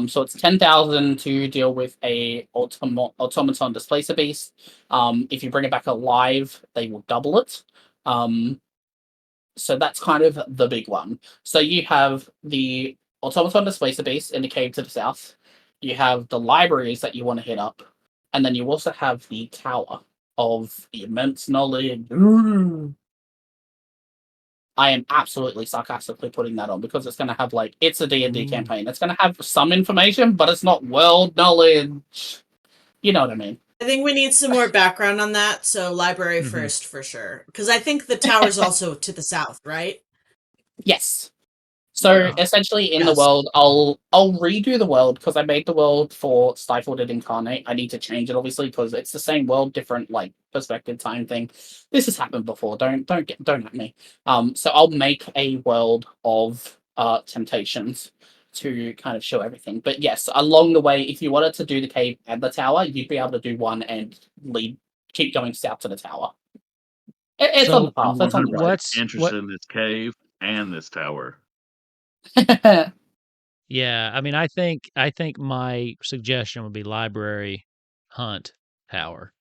So it's 10,000 to deal with a automaton displacer beast. If you bring it back alive, they will double it. So that's kind of the big one. So you have the automaton displacer beast in the cave to the south. You have the libraries that you want to hit up, and then you also have the tower of immense knowledge. I am absolutely sarcastically putting that on because it's going to have like it's a D&D campaign. It's going to have some information, but it's not world knowledge. You know what I mean? I think we need some more background on that. So library first for sure, because I think the tower's also to the south, right? Yes. So essentially, in the world, I'll redo the world because I made the world for Stifled and Incarnate. I need to change it obviously because it's the same world, different like perspective time thing. This has happened before. Don't at me. So I'll make a world of temptations to kind of show everything. But yes, along the way, if you wanted to do the cave and the tower, you'd be able to do one and keep going south to the tower. It's on the path. I'm It's on the 100% road. interested in this cave and this tower. Yeah, I mean, I think my suggestion would be library, hunt, tower.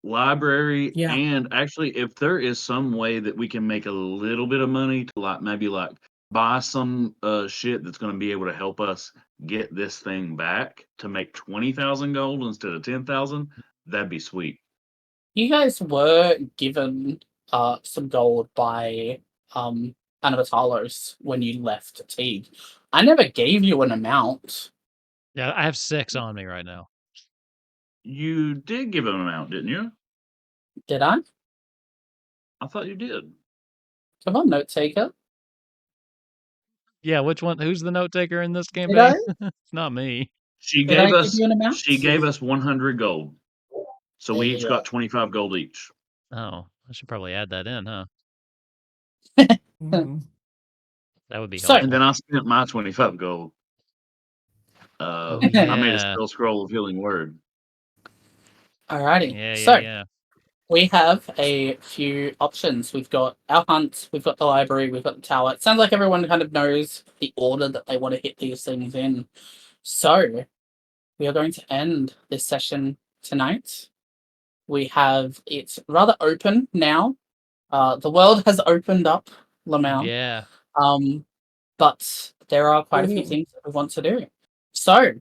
Library, Yeah. and actually, if there is some way that we can make a little bit of money to maybe buy some shit that's going to be able to help us get this thing back to make 20,000 gold instead of 10,000, that'd be sweet. You guys were given some gold by Anamatalos when you left Teague. I never gave you an amount. Yeah, I have 6 on me right now. You did give him an amount, didn't you? Did I? I thought you did. Come on, note taker. Yeah, which one? Who's the note taker in this Did I? campaign? It's not me. She Did I gave give you an amount? 100 gold. So we each got 25 gold each. Oh, I should probably add that in, huh? Mhm. That would be So- helpful. And then I spent my 25 gold. Oh, I made a yeah. spell scroll of healing word. Alrighty. Yeah, So yeah. we have a few options. We've got our hunt, we've got the library, we've got the tower. It sounds like everyone kind of knows the order that they want to hit these things in. So we are going to end this session tonight. We have it's rather open now. The world has opened up, Lamau. Yeah. But there are quite a few things that we want to do. So,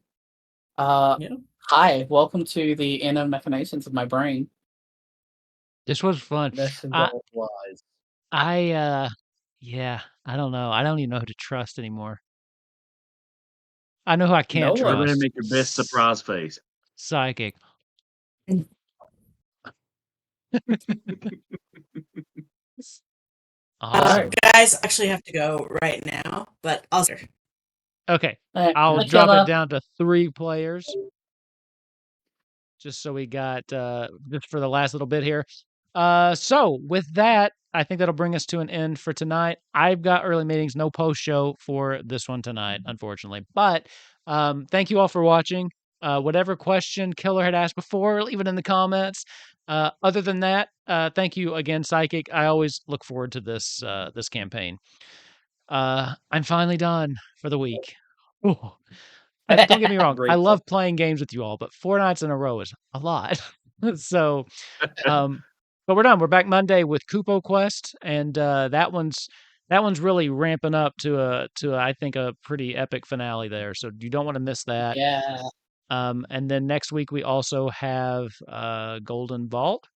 hi, welcome to the inner machinations of my brain. This was fun. Messenger-wise. Yeah, I don't know. I don't even know who to trust anymore. I know who I can't No one. Go ahead and trust. make your best surprise face. Psychic. Awesome. Guys, I actually have to go right now, but I'll. Okay, Hi, I'll drop Killer. it down to 3 players. Just so we got just for the last little bit here. So with that, I think that'll bring us to an end for tonight. I've got early meetings, no post show for this one tonight, unfortunately. But thank you all for watching. Whatever question Killer had asked before, leave it in the comments. Other than that, thank you again, Psychic. I always look forward to this this campaign. I'm finally done for the week. Ooh. Don't get me wrong, I love playing games with you all, but 4 nights in a row is a lot. So, but we're done. We're back Monday with Kupo Quest, and that one's really ramping up to I think a pretty epic finale there. So you don't want to miss that. Yeah. And then next week we also have Golden Vault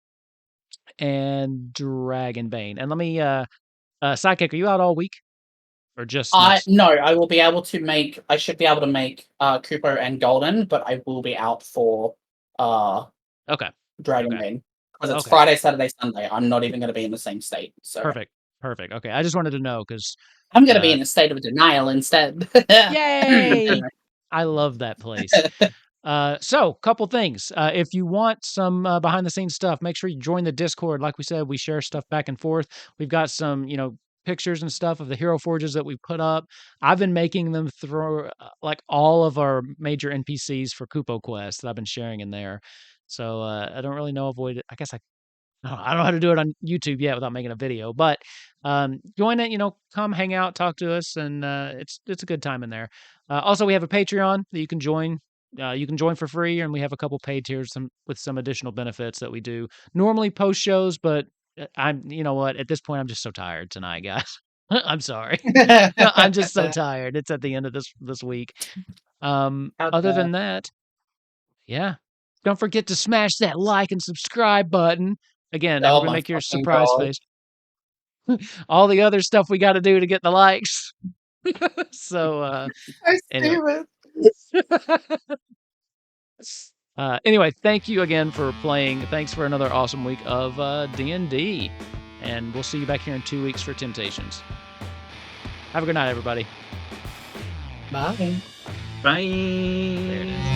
and Dragonbane. And let me Sidekick, are you out all week? Or just next? No, I will be able to make I should be able to make Kupo and Golden, but I will be out for Okay. Dragonbane. Because it's Okay. Friday, Saturday, Sunday. I'm not even gonna be in the same state. So Perfect. Okay. I just wanted to know because I'm gonna be in a state of denial instead. yay! I love that place. So couple things. If you want some behind the scenes stuff, make sure you join the Discord. Like we said, we share stuff back and forth. We've got some, pictures and stuff of the hero forges that we put up. I've been making them through like all of our major NPCs for Kupo Quest that I've been sharing in there. So I don't really know I guess I I don't know how to do it on YouTube yet without making a video, but join it. Come hang out, talk to us, and it's a good time in there. Also, we have a Patreon that you can join. You can join for free, and we have a couple paid tiers with some additional benefits that we do. Normally post shows, but you know what? At this point, I'm just so tired tonight, guys. I'm sorry. I'm just so tired. It's at the end of this week. Other than that, yeah. Don't forget to smash that like and subscribe button. Again, Oh everybody my make your fucking surprise God. face. All the other stuff we got to do to get the likes. So, anyway. Anyway, thank you again for playing. Thanks for another awesome week of D&D. And we'll see you back here in 2 weeks for Temptations. Have a good night, everybody. Bye. Bye. There it is.